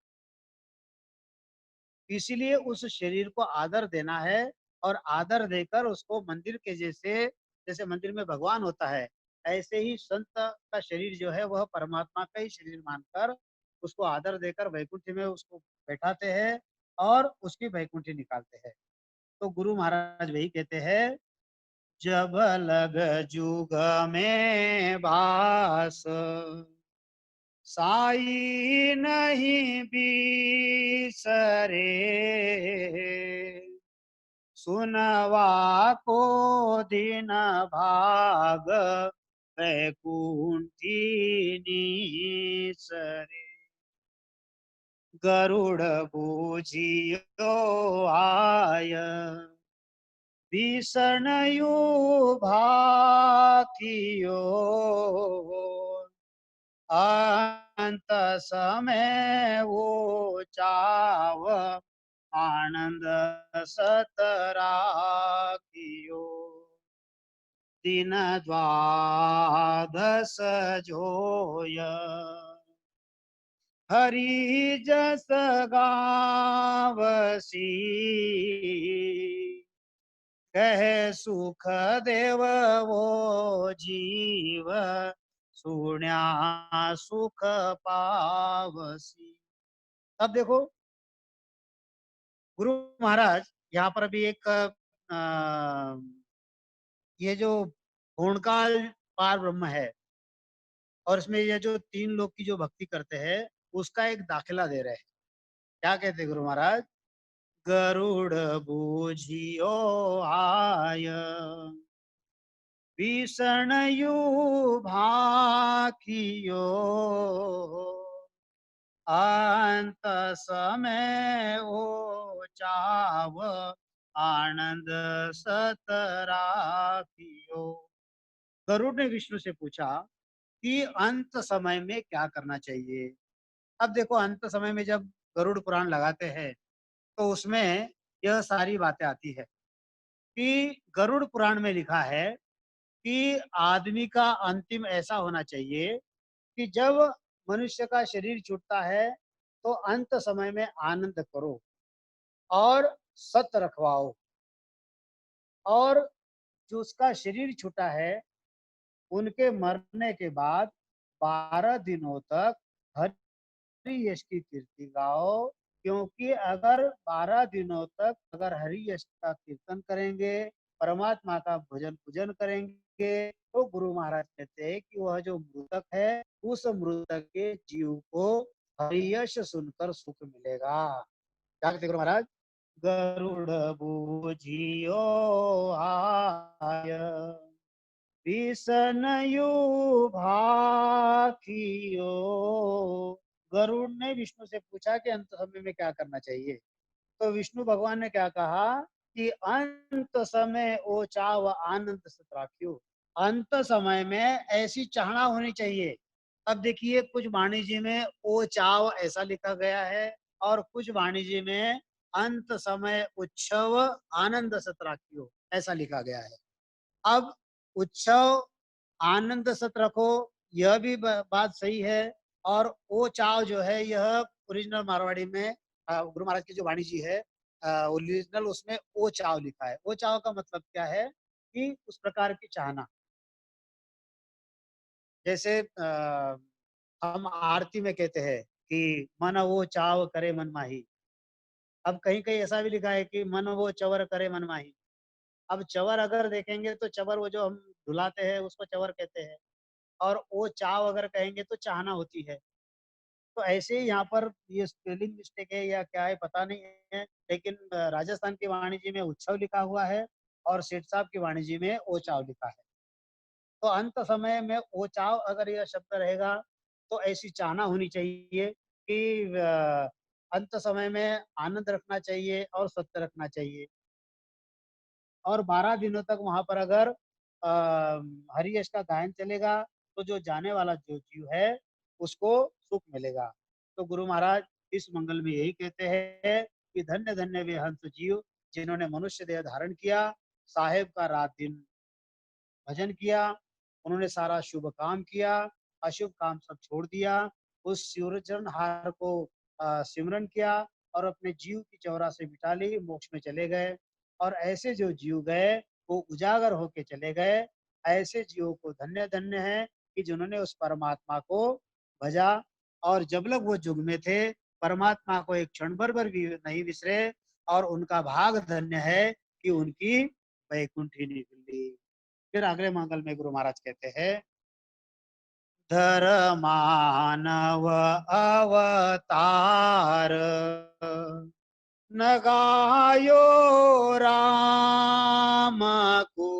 इसीलिए उस शरीर को आदर देना है, और आदर देकर उसको मंदिर के जैसे, जैसे मंदिर में भगवान होता है, ऐसे ही संत का शरीर जो है वह परमात्मा का ही शरीर मानकर उसको आदर देकर वैकुंठी में उसको बैठाते हैं, और उसकी वैकुंठी निकालते हैं। तो गुरु महाराज वही कहते हैं, जब लग जुग में बास, साई नहीं बिसरे, सुनवा को दिन भाग वैकुंठिनी सरे। गरुड़ बूझियो आय भीषणयु भाकियो। अंत समय वो चाव आनंद सतराकियो। दिन द्वादश जोय हरि जस गावसी। कह सुख देव वो जीव सुण्या सुख पावसी। अब देखो गुरु महाराज यहाँ पर भी एक ये जो पूर्णकाल पार ब्रह्म है और इसमें ये जो तीन लोग की जो भक्ति करते हैं उसका एक दाखिला दे रहे हैं। क्या कहते हैं गुरु महाराज? गरुड़ बूझियो आय भीषण यू भाकियो। अंत समय ओ चाव आनंद सतराकियो। गरुड़ ने विष्णु से पूछा कि अंत समय में क्या करना चाहिए। अब देखो अंत समय में जब गरुड़ पुराण लगाते हैं तो उसमें यह सारी बातें आती है कि गरुड़ पुराण में लिखा है कि आदमी का अंतिम ऐसा होना चाहिए कि जब मनुष्य का शरीर छूटता है तो अंत समय में आनंद करो और सत्य रखवाओ। और जो उसका शरीर छूटा है उनके मरने के बाद 12 दिनों तक हरि यश की कीर्ति गाओ। क्योंकि अगर 12 दिनों तक अगर हरि यश का कीर्तन करेंगे, परमात्मा का भजन पूजन करेंगे तो गुरु महाराज कहते हैं कि वह जो मृतक है उस मृतक के जीव को हरि यश सुनकर सुख मिलेगा। क्या कहते गुरु महाराज? गरुड़ बूझियो आय विष्णु भाकियो। गरुड़ ने विष्णु से पूछा कि अंत समय में क्या करना चाहिए। तो विष्णु भगवान ने क्या कहा कि अंत समय ओ चाव आनंद सत राखियो। अंत समय में ऐसी चाहना होनी चाहिए। अब देखिए कुछ वाणी जी में ओ चाव ऐसा लिखा गया है और कुछ वाणी जी में अंत समय उत्सव आनंद सत राखियो ऐसा लिखा गया है। अब उत्सव आनंद सत रखो यह भी बात सही है। और ओ चाव जो है यह ओरिजिनल मारवाड़ी में गुरु महाराज की जो वाणी जी है ओरिजिनल उसमें ओ चाव लिखा है। ओ चाव का मतलब क्या है कि उस प्रकार की चाहना। जैसे हम आरती में कहते हैं कि मन वो चाव करे मन माही। अब कहीं कहीं ऐसा भी लिखा है कि मन वो चवर करे मन माही। अब चवर अगर देखेंगे तो चवर वो जो हम धुलाते हैं उसको चवर कहते हैं और वो चाव अगर कहेंगे तो चाहना होती है। तो ऐसे ही यहाँ पर ये स्पेलिंग मिस्टेक है या क्या है पता नहीं है। लेकिन राजस्थान की वाणिज्य में उत्सव लिखा हुआ है और सेठ साहब की वाणिज्य में ओचाव लिखा है। तो अंत समय में ओचाव अगर यह शब्द रहेगा तो ऐसी चाहना होनी चाहिए कि अंत समय में आनंद रखना चाहिए और सत्य रखना चाहिए। और 12 दिनों तक वहां पर अगर हरि यश का गायन चलेगा तो जो जाने वाला जो जीव है उसको सुख मिलेगा। तो गुरु महाराज इस मंगल में यही कहते हैं कि धन्य धन्य वे हंस जीव जिन्होंने मनुष्य देह धारण किया, साहेब का रात दिन भजन किया, उन्होंने सारा शुभ काम किया, अशुभ काम सब छोड़ दिया, उस सूर्यचरण हार को सिमरन किया और अपने जीव की चौरा से मिटा ली, मोक्ष में चले गए। और ऐसे जो जीव गए वो उजागर होके चले गए। ऐसे जीवों को धन्य धन्य है कि जिन्होंने उस परमात्मा को भजा और जब लग वो जुग में थे परमात्मा को एक क्षण भर भी नहीं विसरे। और उनका भाग धन्य है कि उनकी वैकुंठी निकली। फिर अगले मंगल में गुरु महाराज कहते हैं धर मानव अवतार न गायो राम को,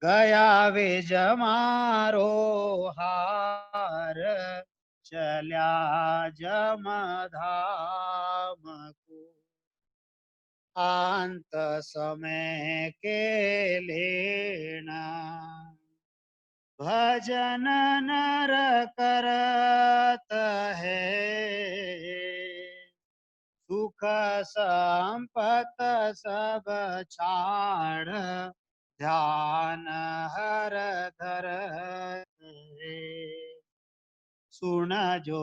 गया वे जमारो हार, चल्या जमधाम को। अंत समय के लेना भजन नर करत है, सुख संपत सब छाड़, ध्यान हर धर है। सुन जो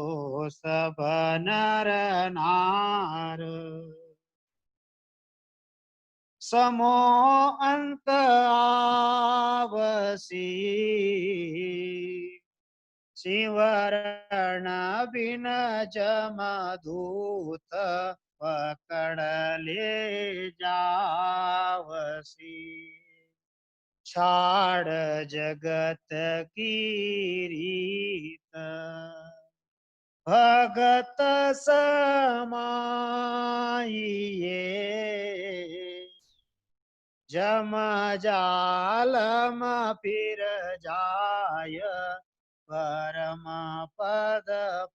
सब नर नार, समो अंत आवसी, शिवरण बिन जमदूत पकड़ ले जावसी। छाड़ जगत की रीत, भगत समाइए। जम जालम फिर जाय, परम पद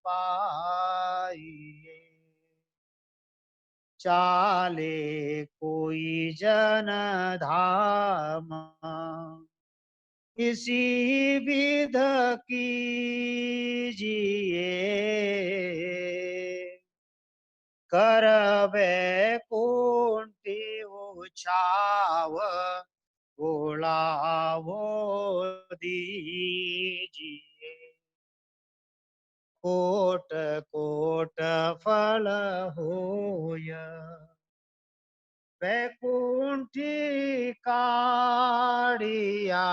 पाइए। चाले कोई जन धाम, इसी विध कीजिए। कर बैकुंठी उछाव, बोलावो दीजिए। कोट कोट फल होय, बैकुंठी काढ़िया।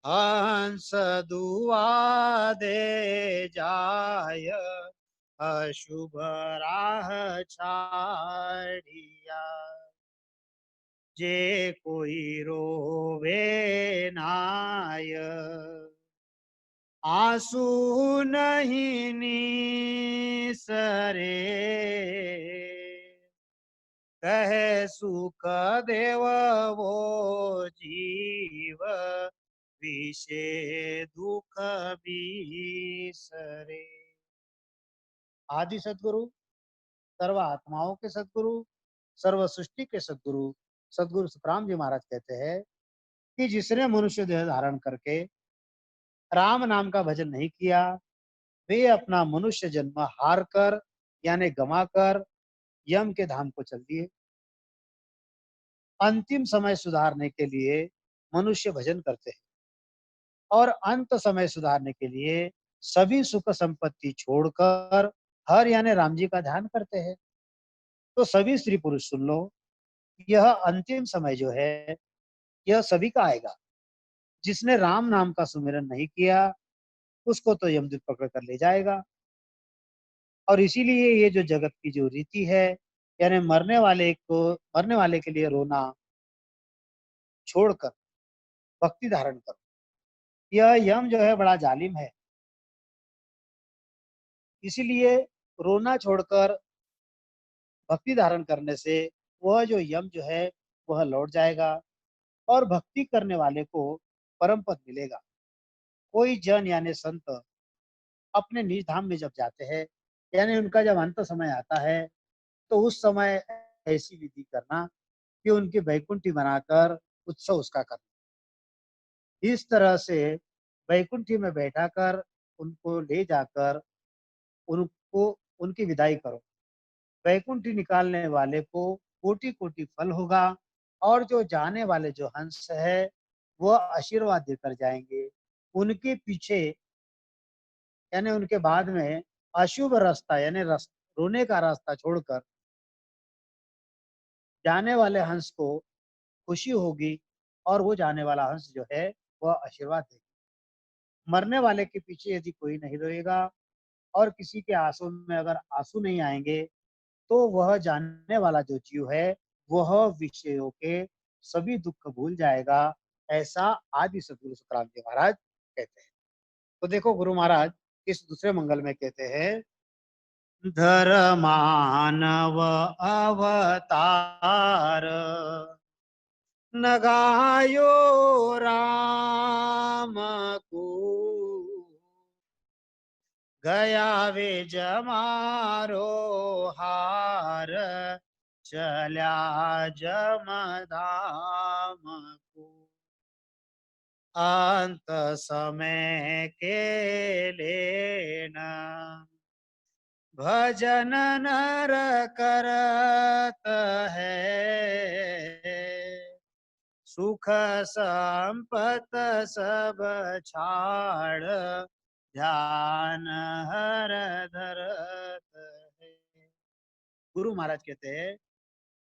हंस दुआ दे जाय, अशुभ राह छाड़िया। जे कोई रोवे नाय, आंसू नहीं निसरे। कहे सुख देव वो जीव, विषे दुख बिसरे। आदि सदगुरु, सर्व आत्माओं के सदगुरु, सर्व सृष्टि के सदगुरु सदगुरु सुखराम जी महाराज कहते हैं कि जिसने मनुष्य देह धारण करके राम नाम का भजन नहीं किया, वे अपना मनुष्य जन्म हार कर यानी गमा कर यम के धाम को चल दिए। अंतिम समय सुधारने के लिए मनुष्य भजन करते हैं और अंत समय सुधारने के लिए सभी सुख संपत्ति छोड़कर हर यानी राम जी का ध्यान करते हैं। तो सभी स्त्री पुरुष सुन लो, यह अंतिम समय जो है यह सभी का आएगा। जिसने राम नाम का सुमिरन नहीं किया उसको तो यमदूत पकड़ कर ले जाएगा। और इसीलिए ये जो जगत की जो रीति है यानी मरने वाले के लिए रोना छोड़कर भक्ति धारण करो। यह यम जो है बड़ा जालिम है, इसीलिए रोना छोड़कर भक्ति धारण करने से वह जो यम जो है वह लौट जाएगा और भक्ति करने वाले को परम पद मिलेगा। कोई जन यानी संत अपने निज धाम में जब जाते हैं यानी उनका जब अंत समय आता है तो उस समय ऐसी विधि करना कि उनकी बैकुंठी बनाकर उत्सव उसका करना। इस तरह से बैकुंठी में बैठाकर उनको ले जाकर उनको उनकी विदाई करो। बैकुंठी निकालने वाले को कोटि कोटि फल होगा और जो जाने वाले जो हंस है वह आशीर्वाद देकर जाएंगे। उनके पीछे यानी उनके बाद में अशुभ रास्ता यानी रोने का रास्ता छोड़कर जाने वाले हंस को खुशी होगी और वो जाने वाला हंस जो है वह आशीर्वाद देगा। मरने वाले के पीछे यदि कोई नहीं रोएगा और किसी के आंसू में अगर आंसू नहीं आएंगे तो वह जानने वाला जो जीव है वह विषयों के सभी दुख भूल जाएगा। ऐसा आदि सदगुरु सुखराम जी महाराज कहते हैं। तो देखो गुरु महाराज इस दूसरे मंगल में कहते हैं, धर मानव अवतार, न गायो राम को, गया वे जमारो हार, चल्या जमधाम को। अंत समय के लेना भजन नर करत है, सुख संपत सब छाड़, ध्यान हर धरत है। गुरु महाराज कहते हैं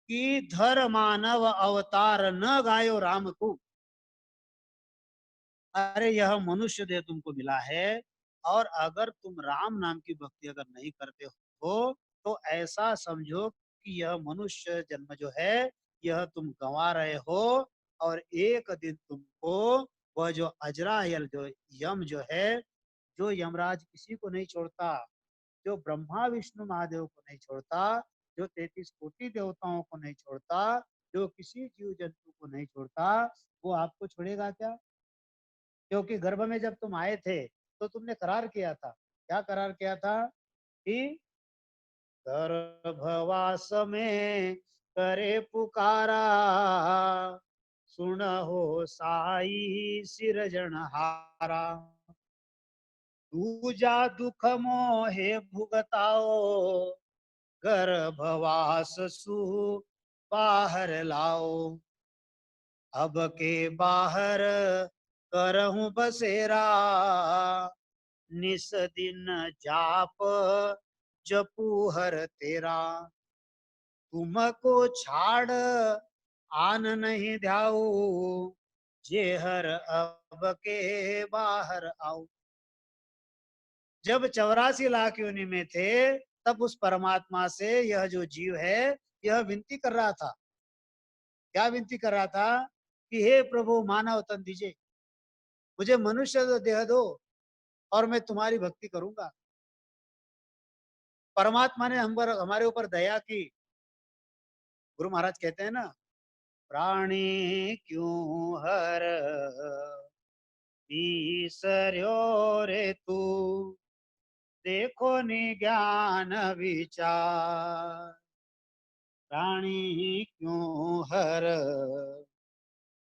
कि धर मानव अवतार न गायो राम को। अरे यह मनुष्य देह तुमको मिला है, और अगर तुम राम नाम की भक्ति अगर नहीं करते हो तो ऐसा समझो कि यह मनुष्य जन्म जो है यह तुम गंवा रहे हो, और एक दिन तुमको वह जो अजरायल जो यम जो है, जो यमराज किसी को नहीं छोड़ता, जो ब्रह्मा विष्णु महादेव को नहीं छोड़ता, जो 33 कोटि देवताओं को नहीं छोड़ता, जो किसी जीव जंतु को नहीं छोड़ता, वो आपको छोड़ेगा क्या? क्योंकि गर्भ में जब तुम आए थे तो तुमने करार किया था। क्या करार किया था? कि गर्भवास में करे पुकारा, सुन हो साई सिरजनहारा, दूजा दुख मोहे भुगताओ, गर्भवास सु बाहर लाओ। अब के बाहर करहूं बसेरा, निस दिन जाप जपू हर तेरा। तुमको छाड़ आन नहीं ध्याऊ, जे हर अब के बाहर आओ। जब 84 लाख योनि में थे तब उस परमात्मा से यह जो जीव है यह विनती कर रहा था। क्या विनती कर रहा था? कि हे प्रभु मानव तन दीजिए, मुझे मनुष्य देह दो और मैं तुम्हारी भक्ति करूंगा। परमात्मा ने हम पर हमारे ऊपर दया की। गुरु महाराज कहते हैं ना, प्राणी क्यों हर ईसर्यो रे तू, देखो नि ज्ञान विचार। प्राणी क्यों हर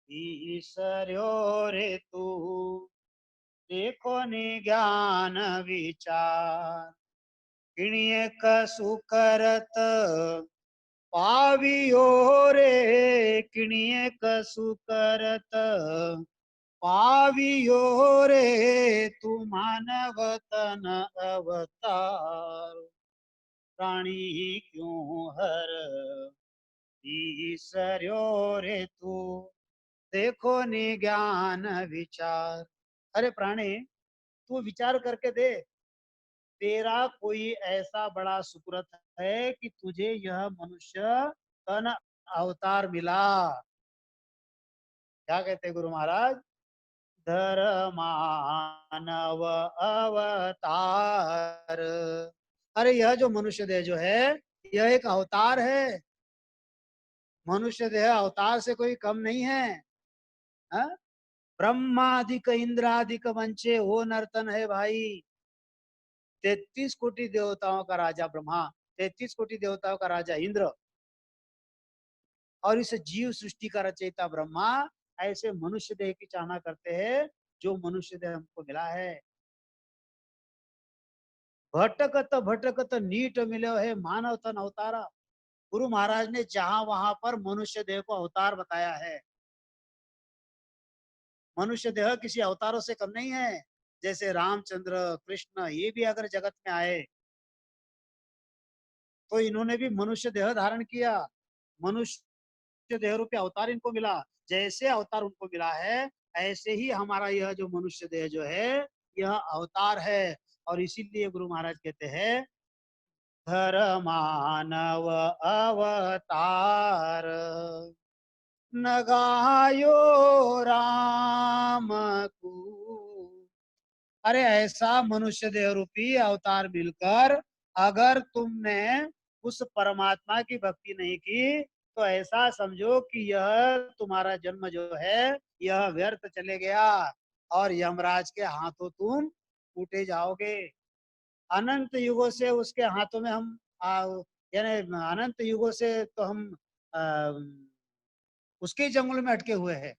ईसर्यो रे तू, देखो नि ज्ञान विचार। किणिये कसु करत पावियो रे, किणिये कसु करत पावियो रे, तू मानव तन अवतार। प्राणी क्यों हर ईसर्यो रे तू, देखो नि ज्ञान विचार। अरे प्राणी, तू विचार करके दे, तेरा कोई ऐसा बड़ा सुकृत है कि तुझे यह मनुष्य तन अवतार मिला। क्या कहते गुरु महाराज? धर मानव अवतार। अरे यह जो मनुष्य देह जो है यह एक अवतार है। मनुष्य देह अवतार से कोई कम नहीं है। हा? ब्रह्मादिक इंद्रादिक वंचे वो नर्तन है भाई। 33 कोटि देवताओं का राजा ब्रह्मा, 33 कोटि देवताओं का राजा इंद्र, और इस जीव सृष्टि का रचयिता ब्रह्मा ऐसे मनुष्य देह की चाहना करते हैं जो मनुष्य देह हमको मिला है। भटकत भटकत नीट मिलो है मानव तन अवतारा। गुरु महाराज ने जहां वहां पर मनुष्य देह को अवतार बताया है। मनुष्य देह किसी अवतारों से कम नहीं है। जैसे रामचंद्र कृष्ण ये भी अगर जगत में आए तो इन्होंने भी मनुष्य देह धारण किया। मनुष्य देह रूपी अवतार इनको मिला। जैसे अवतार उनको मिला है ऐसे ही हमारा यह जो मनुष्य देह जो है यह अवतार है। और इसीलिए गुरु महाराज कहते हैं, धर मानव अवतार, न गायो राम को, अरे ऐसा मनुष्य देह रूपी अवतार मिलकर अगर तुमने उस परमात्मा की भक्ति नहीं की तो ऐसा समझो कि यह तुम्हारा जन्म जो है यह व्यर्थ चले गया और यमराज के हाथों तुम कूटे जाओगे। अनंत युगों से उसके हाथों में हम यानी अनंत युगों से तो हम आ, उसके ही जंगल में अटके हुए हैं।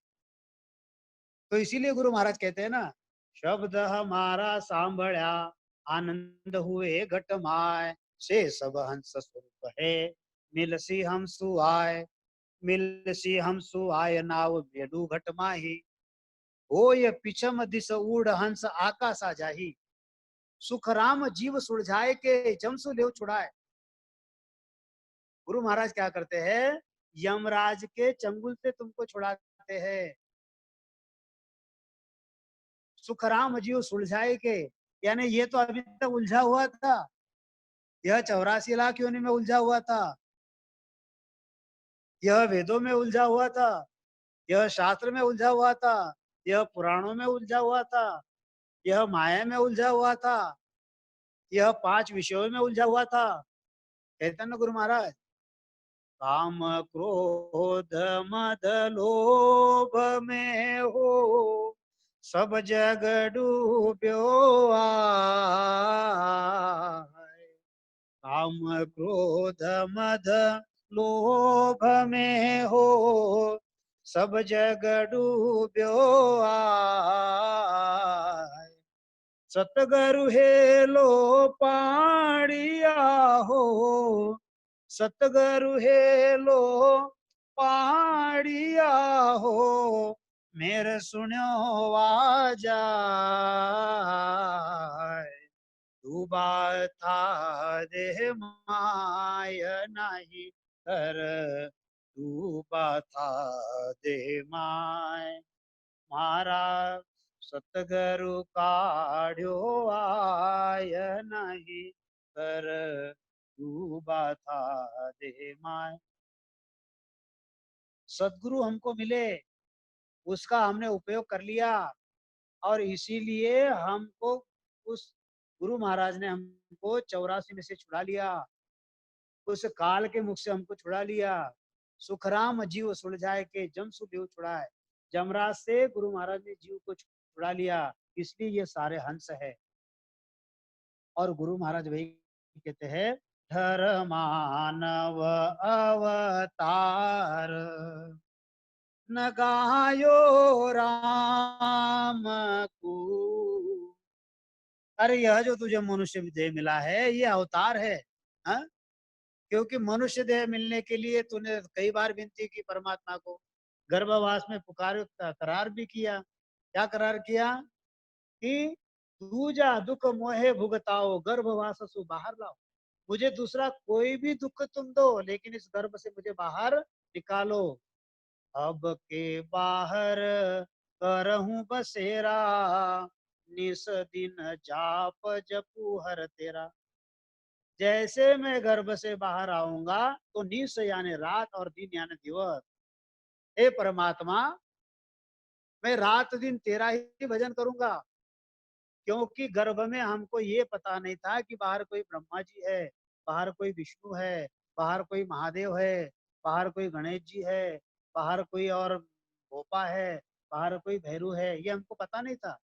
तो इसीलिए गुरु महाराज कहते हैं ना, शब्द हमारा सांभळ्या आनंद हुए घट माय से सब हंस स्वरूप है मिलसी हम सुआय मिलसी हम सुआय नाव बेडू घट माही हो ये पिछम दिस उड़ हंस आकाशा जाही सुख राम जीव सुलझाए के जमसु लेव छुड़ाए। गुरु महाराज क्या करते हैं, यमराज के चंगुल से तुमको छुड़ाते हैं। सुखराम जीव सुलझाए के, यानी ये तो अभी तक उलझा हुआ था, यह 84 लाख योनि में उलझा हुआ था, यह वेदों में उलझा हुआ था, यह शास्त्र में उलझा हुआ था, यह पुराणों में उलझा हुआ था, यह माया में उलझा हुआ था, यह 5 विषयों में उलझा हुआ था। कहते ना गुरु महाराज, काम क्रोध मद लोभ में हो सब जग डूब्यो आय। काम क्रोध मद लोभ में हो सब जग डूब्यो आय। सतगुरु हेलो पाणिया हो सतगुरु हेलो पाणिया हो मेरे सुनो आजा डूबा था देह माय नहीं कर डूबा था देह माय मारा सतगुरु काढ़ो आय नहीं कर डूबा था देह माय। सदगुरु हमको मिले, उसका हमने उपयोग कर लिया और इसीलिए हमको उस गुरु महाराज ने हमको 84 में से छुड़ा लिया, उस काल के मुख से हमको छुड़ा लिया। सुखराम जीव सुलझाए के जमसु देव छुड़ाए। जमराज से गुरु महाराज ने जीव को छुड़ा लिया, इसलिए ये सारे हंस है। और गुरु महाराज वही कहते हैं, धर मानव अवतार न गायो राम को। अरे यह जो तुझे मनुष्य देह मिला है ये अवतार है, हा? क्योंकि मनुष्य देह मिलने के लिए तूने कई बार विनती की परमात्मा को, गर्भवास में पुकार करार भी किया। क्या करार किया कि दूजा दुख मोहे भुगताओ गर्भवास सु बाहर लाओ। मुझे दूसरा कोई भी दुख तुम दो लेकिन इस गर्भ से मुझे बाहर निकालो। अब के बाहर करहूं बसेरा निस दिन जाप जपू हर तेरा। जैसे मैं गर्भ से बाहर आऊंगा तो निस यानी रात और दिन यानी दिवस, हे परमात्मा मैं रात दिन तेरा ही भजन करूंगा। क्योंकि गर्भ में हमको ये पता नहीं था कि बाहर कोई ब्रह्मा जी है, बाहर कोई विष्णु है, बाहर कोई महादेव है, बाहर कोई गणेश जी है, बाहर कोई और भोपा है, बाहर कोई भैरू है, ये हमको पता नहीं था।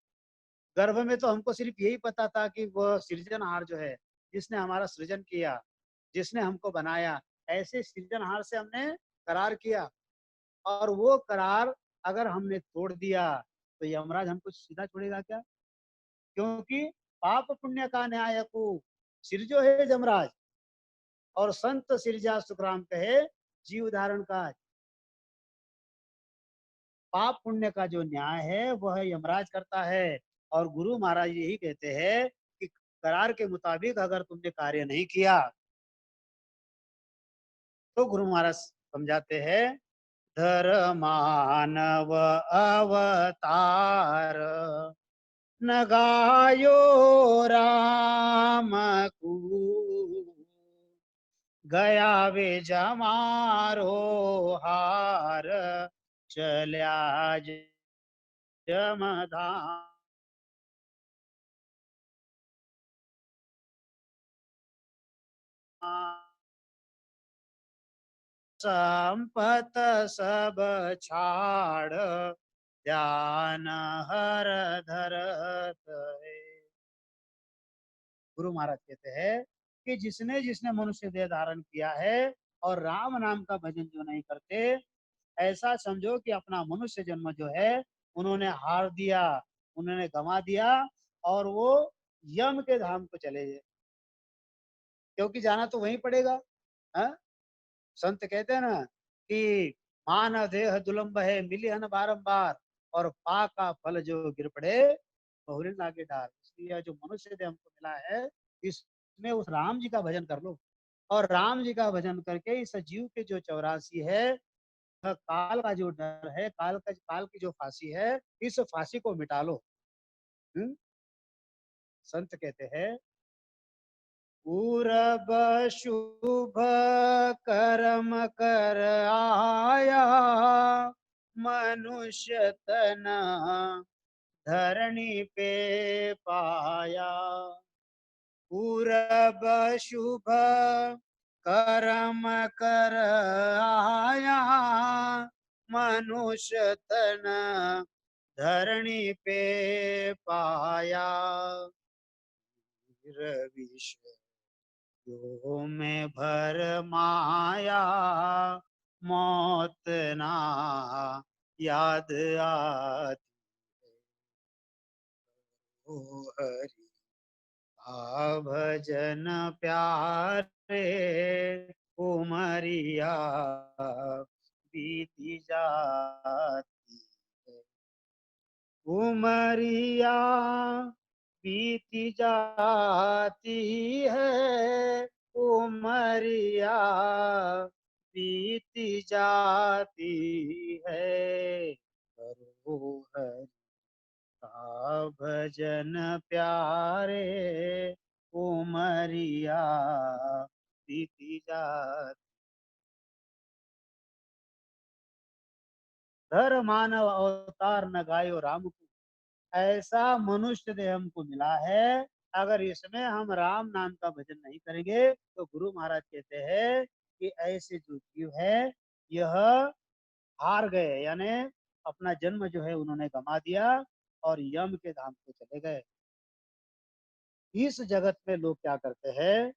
गर्भ में तो हमको सिर्फ यही पता था कि वह सृजनहार जो है, जिसने हमारा सृजन किया, जिसने हमको बनाया, ऐसे सृजनहार से हमने करार किया। और वो करार अगर हमने तोड़ दिया तो यमराज हमको सीधा छोड़ेगा क्या? क्योंकि पाप पुण्य का न्याय को सिरजो है जमराज और संत सिरजा सुखराम कहे जीव धारण का। पाप पुण्य का जो न्याय है वह यमराज करता है। और गुरु महाराज यही कहते हैं कि करार के मुताबिक अगर तुमने कार्य नहीं किया तो गुरु महाराज समझाते हैं, धर मानव अवतार न गायो राम को गया वे जमारो हार चल्या जमधाम। संपत सब छाड़ ध्यान हर धरत है। गुरु महाराज कहते हैं कि जिसने जिसने मनुष्य देह धारण किया है और राम नाम का भजन जो नहीं करते, ऐसा समझो कि अपना मनुष्य जन्म जो है उन्होंने हार दिया, उन्होंने गंवा दिया, और वो यम के धाम को चले गए, क्योंकि जाना तो वहीं पड़ेगा। हाँ? संत कहते हैं ना कि मान देह दुलंब है मिलियन बारंबार, और पा का फल जो गिर पड़े बहुरी लागे डार। इसलिए जो मनुष्य देह हमको मिला है, इसमें उस राम जी का भजन कर लो, और राम जी का भजन करके इस जीव के जो 84 है, काल का जो डर है, काल की जो फांसी है, इस फांसी को मिटा लो। हुँ? संत कहते हैं पूरब शुभ कर्म कर आया, मनुष्य तन धरणी पे पाया। पूरब शुभ कर्म कर आया, मनुष्य तन धरणी पे पाया। विष यो में भर माया, मौत ना याद आती है। ओ हरि का भजन प्यारे, उमरिया बीती जाती है। उमरिया बीती जाती है, उमरिया बीती जाती है। करो हरि का भजन प्यारे, उमरिया बीती जाती। धर मानव अवतार न गायो राम को, ऐसा मनुष्य देह हमको मिला है, अगर इसमें हम राम नाम का भजन नहीं करेंगे तो गुरु महाराज कहते हैं कि ऐसे जो जीव है यह हार गए, यानी अपना जन्म जो है उन्होंने गंवा दिया और यम के धाम को चले गए। इस जगत में लोग क्या करते हैं,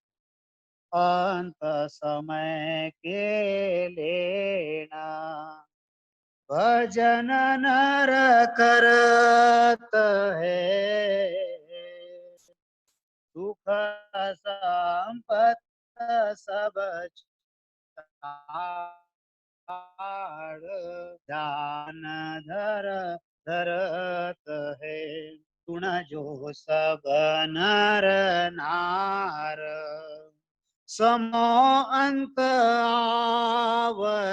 अंत समय के लेना भजन नर करत है, सुख संपत सब छाड़ ध्यान धर धरत है। सुन जो सब नर नार, समो अंत आवसी,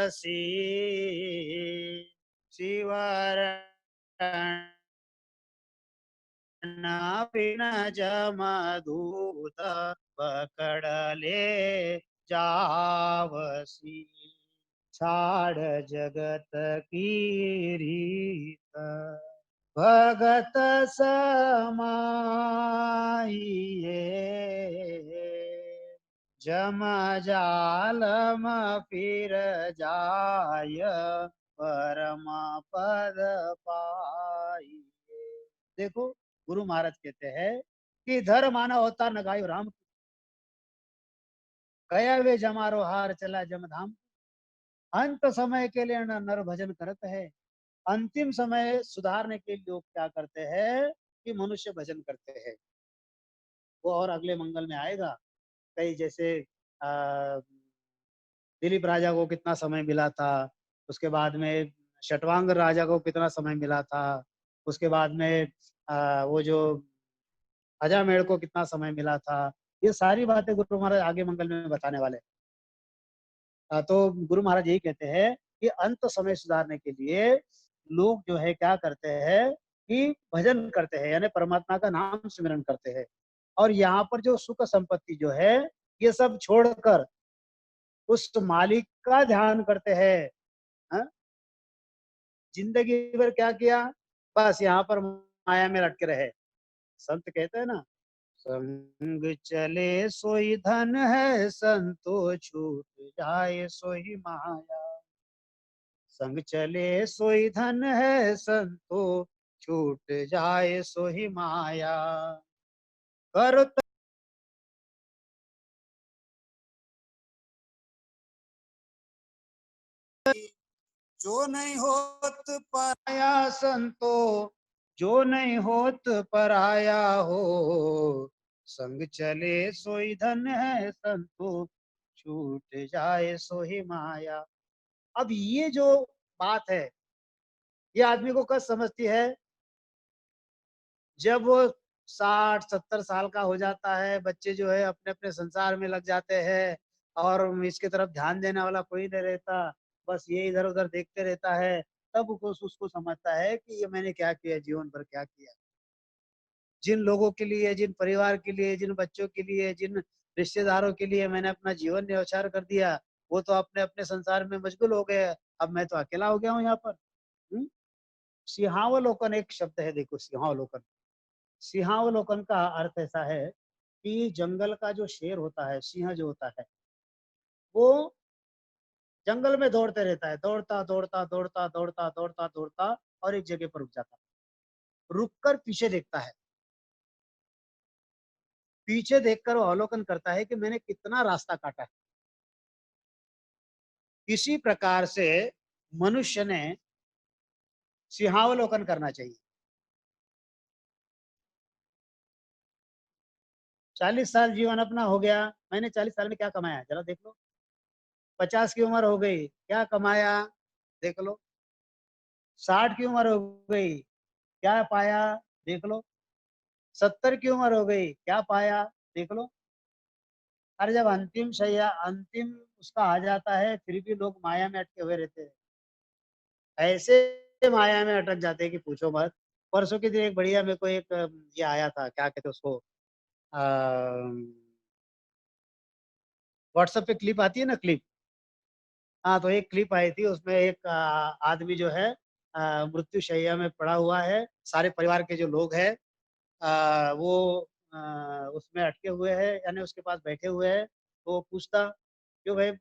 शिवरण पिन जमदूत पकड़ ले जावसी। छाड़ जगत की रीत, भगत समाइए। जम जालम फिर जाय, परम पद पाइए। देखो गुरु महाराज कहते हैं कि धर मानव अवतार न गायो राम, गया वे जमारो हार चला जमधाम। अंत समय के लिए नर भजन करत है, अंतिम समय सुधारने के लिए लोग क्या करते हैं कि मनुष्य भजन करते हैं। वो और अगले मंगल में आएगा। कई जैसे आ, दिलीप राजा को कितना समय मिला था, उसके बाद में शटवांग राजा को कितना समय मिला था, उसके बाद में वो जो अजामेड़ को कितना समय मिला था, ये सारी बातें गुरु महाराज आगे मंगल में बताने वाले। तो गुरु महाराज यही कहते हैं कि अंत समय सुधारने के लिए लोग जो है क्या करते हैं कि भजन करते हैं, यानी परमात्मा का नाम सिमरन करते हैं, और यहाँ पर जो सुख संपत्ति जो है ये सब छोड़कर उस मालिक का ध्यान करते हैं। हाँ? जिंदगी भर क्या किया, बस यहाँ पर माया में लटके रहे। संत कहते हैं ना संग चले सोई धन है, संतो छूट जाए सोई माया। संग चले सोई धन है, संतो छूट जाए सोई माया। कर जो नहीं होत पराया संतो, जो नहीं होत पराया हो। संग चले सोई धन है, संतो छूट जाए सोही माया। अब ये जो बात है, ये आदमी को कब समझती है? जब वो 60-70 साल का हो जाता है, बच्चे जो है अपने अपने संसार में लग जाते हैं और इसकी तरफ ध्यान देने वाला कोई नहीं रहता, बस ये इधर उधर देखते रहता है। तब वो उसको समझता है कि ये मैंने क्या किया, जीवन भर क्या किया। जिन लोगों के लिए, जिन परिवार के लिए, जिन बच्चों के लिए, जिन रिश्तेदारों के लिए मैंने अपना जीवन न्यौछावर कर दिया, वो तो अपने अपने संसार में मशगूल हो गए। अब मैं तो अकेला हो गया हूँ यहाँ पर। हम्म? सिंहावलोकन एक शब्द है, देखो सिंहावलोकन। सिंहावलोकन का अर्थ ऐसा है कि जंगल का जो शेर होता है, सिंह जो होता है, वो जंगल में दौड़ते रहता है, दौड़ता दौड़ता दौड़ता दौड़ता दौड़ता दौड़ता और एक जगह पर रुक जाता है। रुक कर पीछे देखता है, पीछे देखकर वो अवलोकन करता है कि मैंने कितना रास्ता काटा है। इसी प्रकार से मनुष्य ने सिंहावलोकन करना चाहिए। 40 साल जीवन अपना हो गया, मैंने 40 साल में क्या कमाया जरा देख लो। 50 की उम्र हो गई, क्या कमाया देख लो। 60 की उम्र हो गई, क्या पाया देख लो। 70 की उम्र हो गई, क्या पाया देख लो। अरे जब अंतिम शैया, अंतिम उसका आ जाता है, फिर भी लोग माया में अटके हुए रहते हैं। ऐसे माया में अटक जाते हैं कि पूछो मत। परसों के दिन एक बढ़िया मेरे को एक ये आया था, क्या कहते उसको, व्हाट्सएप पे क्लिप आती है ना, क्लिप। हाँ, तो एक क्लिप आई थी, उसमें एक आदमी जो है मृत्यु शैया में पड़ा हुआ है, सारे परिवार के जो लोग हैं वो उसमें अटके हुए हैं, यानी उसके पास बैठे हुए हैं। तो वो पूछता, क्यों भाई,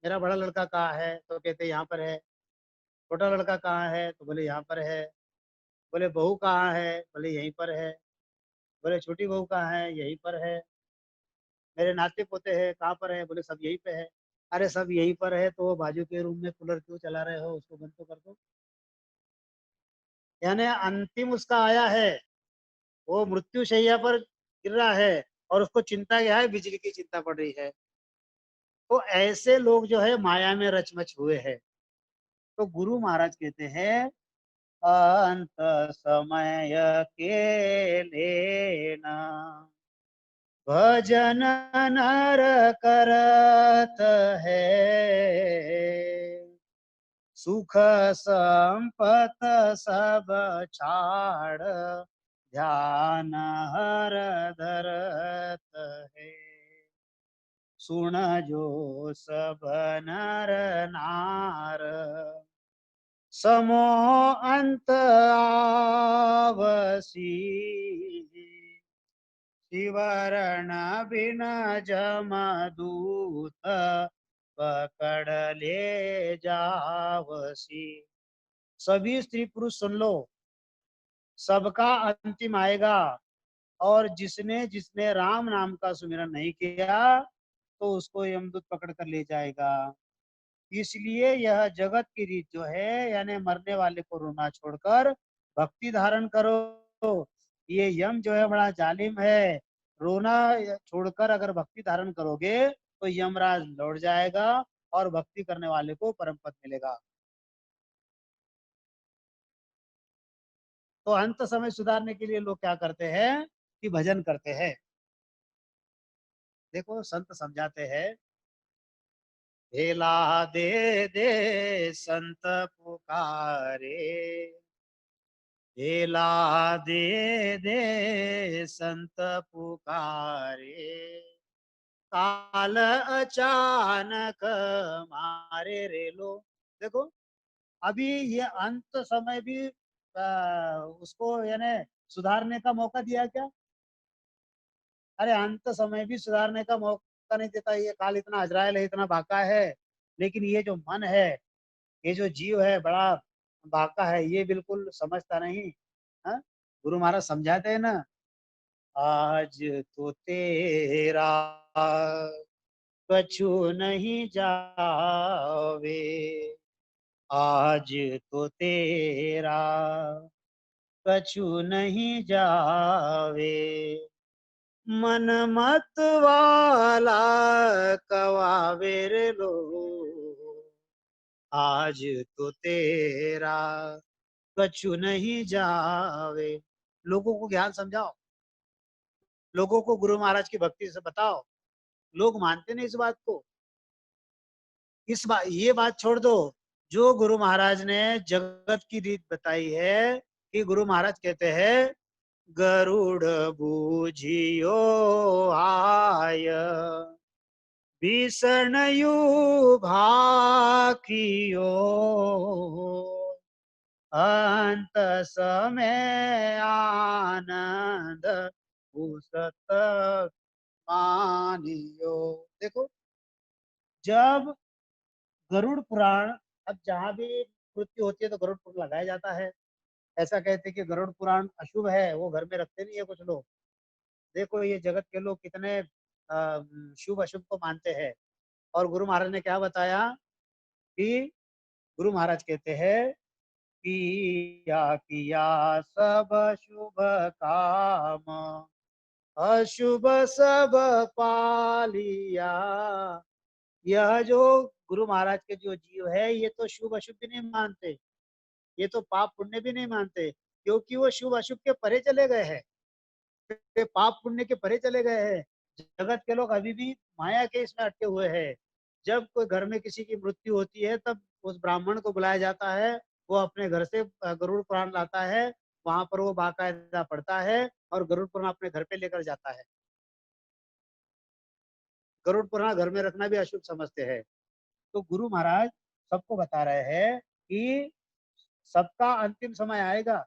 मेरा बड़ा लड़का कहाँ है? तो कहते यहाँ पर है। छोटा लड़का कहाँ है? तो बोले यहाँ पर है। बोले बहू कहाँ है? बोले यहीं पर है। बोले छोटी बहू कहाँ है? यहीं पर है। मेरे नाते पोते हैं कहाँ पर है? बोले सब यहीं पे है। अरे सब यहीं पर है तो वो बाजू के रूम में कूलर क्यों चला रहे हो, उसको बंद तो कर दो। यानी अंतिम उसका आया है, वो मृत्यु शैया पर गिर रहा है और उसको चिंता क्या है, बिजली की चिंता पड़ रही है। तो ऐसे लोग जो है माया में रचमच हुए हैं। तो गुरु महाराज कहते हैं, अंत समय के लेना भजन नर करत है। सुख संपत सब छाड़ ध्यान हर धरत है। सुन जो सब नर नार समो अंत आवसी। शिवरण बिन जम दूत पकड़ ले जावसी। सभी स्त्री पुरुष सुन लो, सबका अंतिम आएगा। और जिसने जिसने राम नाम का सुमिरन नहीं किया, तो उसको यमदूत पकड़ कर ले जाएगा। इसलिए यह जगत की रीत जो है, यानी मरने वाले को रोना छोड़कर भक्ति धारण करो। ये यम जो है बड़ा जालिम है। रोना छोड़कर अगर भक्ति धारण करोगे तो यमराज लौट जाएगा और भक्ति करने वाले को परम पद मिलेगा। तो अंत समय सुधारने के लिए लोग क्या करते हैं कि भजन करते हैं। देखो संत समझाते हैं, भेला दे दे संत पुकारे, भेला दे दे संत पुकारे, काल अचानक मारे रे लो। देखो अभी ये अंत समय भी उसको यानी सुधारने का मौका दिया क्या? अरे अंत समय भी सुधारने का मौका नहीं देता। ये काल इतना अजरायल है, इतना बाका है, लेकिन ये जो मन है, ये जो जीव है, बड़ा बाका है, ये बिल्कुल समझता नहीं। हाँ? गुरु महाराज समझाते हैं ना, आज तो तेरा कछु नहीं जावे, आज तो तेरा कछु नहीं जावे, मन मत वाला कवावे रे लो, आज तो तेरा कछु नहीं जावे। लोगों को ज्ञान समझाओ, लोगों को गुरु महाराज की भक्ति से बताओ, लोग मानते नहीं इस बात को। ये बात छोड़ दो, जो गुरु महाराज ने जगत की रीत बताई है कि गुरु महाराज कहते हैं गरुड़ बूझियो आय, भीषणयु भाकियो, अंत समय आनंद उसत मानियो। देखो, जब गरुड़ पुराण, अब जहां भी मृत्यु होती है तो गरुड़ पुराण लगाया जाता है। ऐसा कहते हैं कि गरुड़ पुराण अशुभ है, वो घर में रखते नहीं है कुछ लोग। देखो ये जगत के लोग कितने शुभ अशुभ को मानते हैं। और गुरु महाराज ने क्या बताया कि गुरु महाराज कहते हैं किया किया सब शुभ काम, अशुभ सब पालिया। यह जो गुरु महाराज के जो जीव है, ये तो शुभ अशुभ भी नहीं मानते, ये तो पाप पुण्य भी नहीं मानते, क्योंकि वो शुभ अशुभ के परे चले गए हैं, वे पाप पुण्य के परे चले गए हैं। जगत के लोग अभी भी माया के इसमें अटके हुए हैं। जब कोई घर में किसी की मृत्यु होती है, तब उस ब्राह्मण को बुलाया जाता है, वो अपने घर से गरुड़ पुराण लाता है, वहां पर वो बाकायदा पढ़ता है और गरुड़ पुराण अपने घर पे लेकर जाता है। गरुड़ पुराण घर में रखना भी अशुभ समझते हैं। तो गुरु महाराज सबको बता रहे हैं कि सबका अंतिम समय आएगा,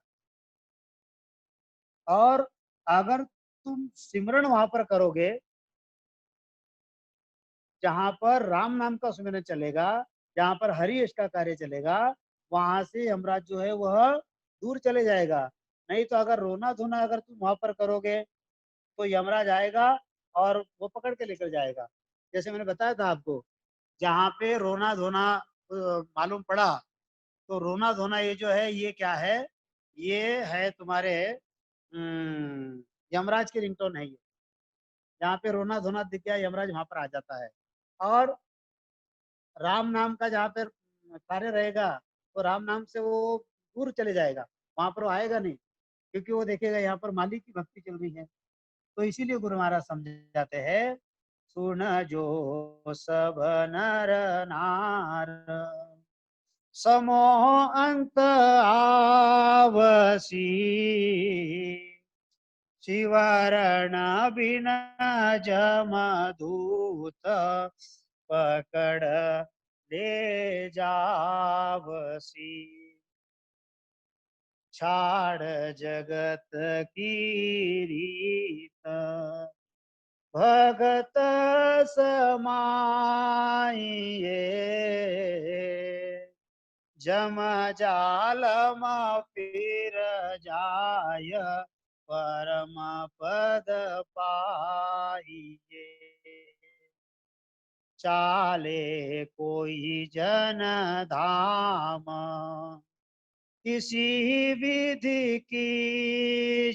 और अगर तुम सिमरन वहां पर करोगे जहां पर राम नाम का सुमिरन चलेगा, जहां पर हरि यश का कार्य चलेगा, वहां से यमराज जो है वह दूर चले जाएगा। नहीं तो अगर रोना धोना अगर तुम वहां पर करोगे तो यमराज आएगा और वो पकड़ के लेकर जाएगा। जैसे मैंने बताया था आपको, जहाँ पे रोना धोना मालूम पड़ा, तो रोना धोना ये जो है ये क्या है, ये है तुम्हारे यमराज की रिंगटोन है ये। जहाँ पे रोना धोना दिख गया, यमराज वहां पर आ जाता है। और राम नाम का जहाँ पर कार्य रहेगा, तो राम नाम से वो दूर चले जाएगा, वहां पर वो आएगा नहीं, क्योंकि वो देखेगा यहाँ पर मालिक की भक्ति चल रही है। तो इसीलिए गुरु महाराज समझाते हैं, सुन जो सब नर नार, समोह अंत आवसी, शिवरण बिन जमदूत पकड़ ले जावसी, छाड़ जगत की रीत भगत समाइए, जम जालम फिर जाय, परम पद पाइए, चाले कोई जन धाम, किसी विधि कीजिए,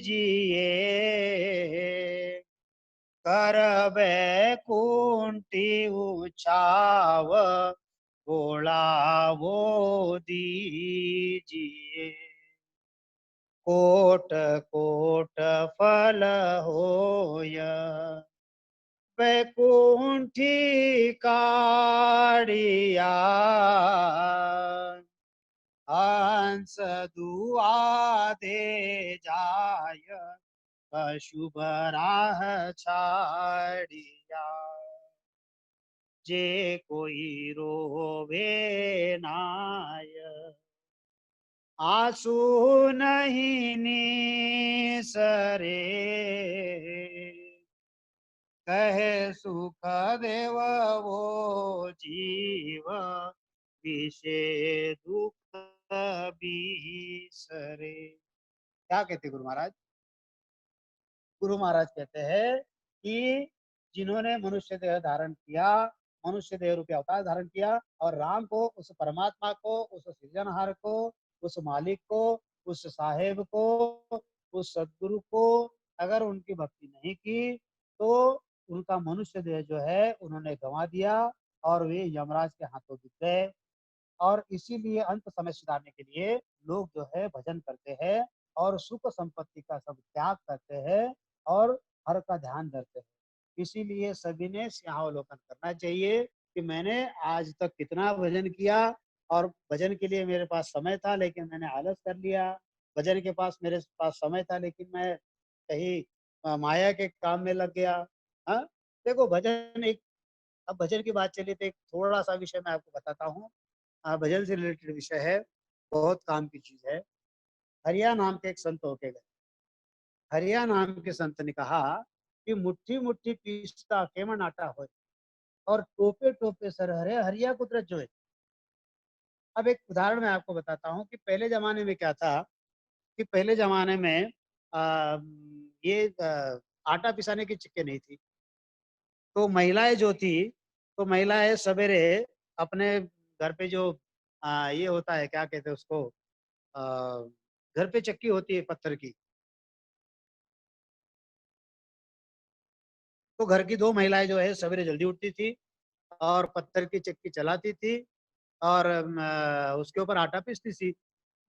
कर बैकुंठी उछाव, भोला वो दीजिए, कोट कोट फल होय, बैकुंठी काढ़िया, हंस दुआ दे जाय, अशुभ राह छाड़िया, जे कोई रोवे नाय, आंसू नहीं सरे, कहे सुख देव वो जीव, विषे दुख बिसरे। क्या कहते गुरु महाराज? गुरु महाराज कहते हैं कि जिन्होंने मनुष्य देह धारण किया, मनुष्य देह रूपी अवतार धारण किया, और राम को, उस परमात्मा को, उस सृजनहार को, उस मालिक को, उस साहेब को, उस सदगुरु को अगर उनकी भक्ति नहीं की तो उनका मनुष्य देह जो है उन्होंने गंवा दिया और वे यमराज के हाथों बिक गए। और इसीलिए अंत समय सुधारने के लिए लोग जो है भजन करते हैं और सुख संपत्ति का सब त्याग करते हैं और हर का ध्यान धरते हैं। इसीलिए सभी ने सिंहावलोकन करना चाहिए कि मैंने आज तक कितना भजन किया, और भजन के लिए मेरे पास समय था लेकिन मैंने आलस कर लिया। भजन के पास मेरे पास समय था लेकिन मैं कहीं माया के काम में लग गया। हाँ, देखो भजन एक, अब भजन की बात चली तो एक थोड़ा सा विषय मैं आपको बताता हूँ। भजन से रिलेटेड विषय है, बहुत काम की चीज है। हरिया नाम के एक संत होके गए। हरिया नाम के संत ने कहा कि मुट्ठी मुट्ठी पीसता केमन आटा हो, और टोपे टोपे सर हरे हरिया कुदरत जो है। अब एक उदाहरण मैं आपको बताता हूँ कि पहले जमाने में क्या था, कि पहले जमाने में ये आटा पिसाने की चिक्के नहीं थी। तो महिलाएं जो थी, तो महिलाएं सवेरे अपने घर पे जो ये होता है, क्या कहते हैं उसको, अ, घर पे चक्की होती है पत्थर की, तो घर की दो महिलाएं जो है सवेरे जल्दी उठती थी और पत्थर की चक्की चलाती थी और उसके ऊपर आटा पीसती थी।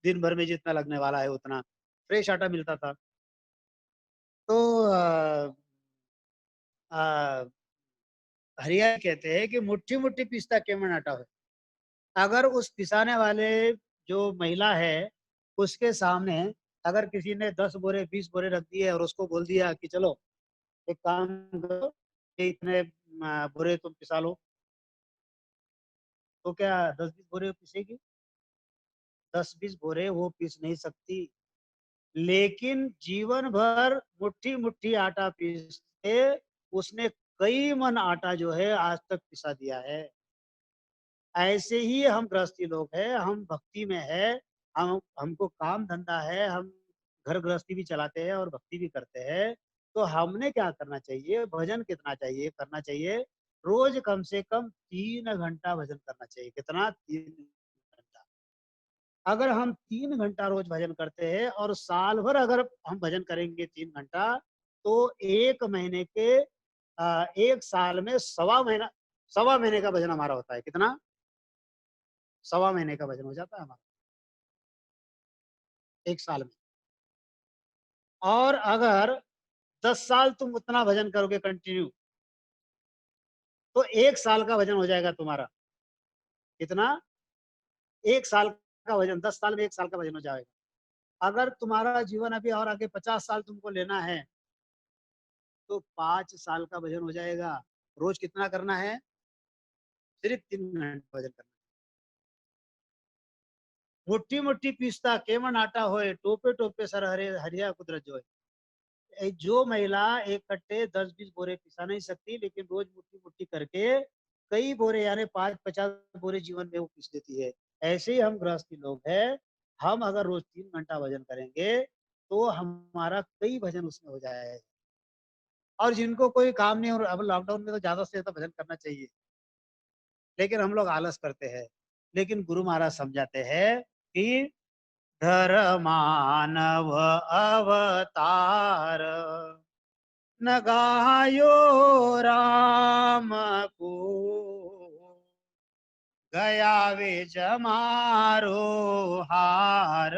दिन भर में जितना लगने वाला है उतना फ्रेश आटा मिलता था। तो अ, हरिया कहते हैं कि मुट्ठी मुट्ठी पीसता केमन आटा हो। अगर उस पिसाने वाले जो महिला है उसके सामने अगर किसी ने 10 बोरे 20 बोरे रख दिए और उसको बोल दिया कि चलो एक काम करो, ये इतने बोरे तुम पिसा लो, तो क्या 10-20 बोरे पिसेगी? 10-20 बोरे वो पीस नहीं सकती। लेकिन जीवन भर मुट्ठी मुट्ठी आटा पीस के उसने कई मन आटा जो है आज तक पिसा दिया है। ऐसे ही हम गृहस्थी लोग हैं, हम भक्ति में है, हम हमको काम धंधा है, हम घर गृहस्थी भी चलाते हैं और भक्ति भी करते हैं। तो हमने क्या करना चाहिए, भजन कितना चाहिए करना चाहिए, रोज कम से कम 3 घंटा भजन करना चाहिए। कितना? 3 घंटा। अगर हम 3 घंटा रोज भजन करते हैं और साल भर अगर हम भजन करेंगे 3 घंटा, तो 1 महीने के 1 साल में 1.25 महीने का भजन हमारा होता है। कितना? 1.25 महीने का भजन हो जाता है हमारा 1 साल में। और अगर 10 साल तुम उतना भजन करोगे कंटिन्यू, तो 1 साल का भजन हो जाएगा तुम्हारा। कितना? 1 साल का भजन, 10 साल में 1 साल का भजन हो जाएगा। अगर तुम्हारा जीवन अभी और आगे 50 साल तुमको लेना है, तो 5 साल का भजन हो जाएगा। रोज कितना करना है? सिर्फ 3 घंटा भजन करना। मुट्ठी मुट्ठी पीसता केमन आटा होए, टोपे टोपे सर हरे हरिया कुदरत जो है। जो महिला एक कट्टे 10-20 बोरे पिसा नहीं सकती, लेकिन रोज मुट्ठी मुट्ठी करके कई बोरे यानी 5-50 बोरे जीवन में वो पीस देती है। ऐसे ही हम गृहस्थी लोग हैं। हम अगर रोज 3 घंटा भजन करेंगे तो हमारा कई भजन उसमें हो जाएगा। और जिनको कोई काम नहीं, और अब लॉकडाउन में तो ज्यादा से ज्यादा भजन करना चाहिए, लेकिन हम लोग आलस करते हैं। लेकिन गुरु महाराज समझाते हैं कि धर मानव अवतार, न गायो राम को, गया वे जमारो हार,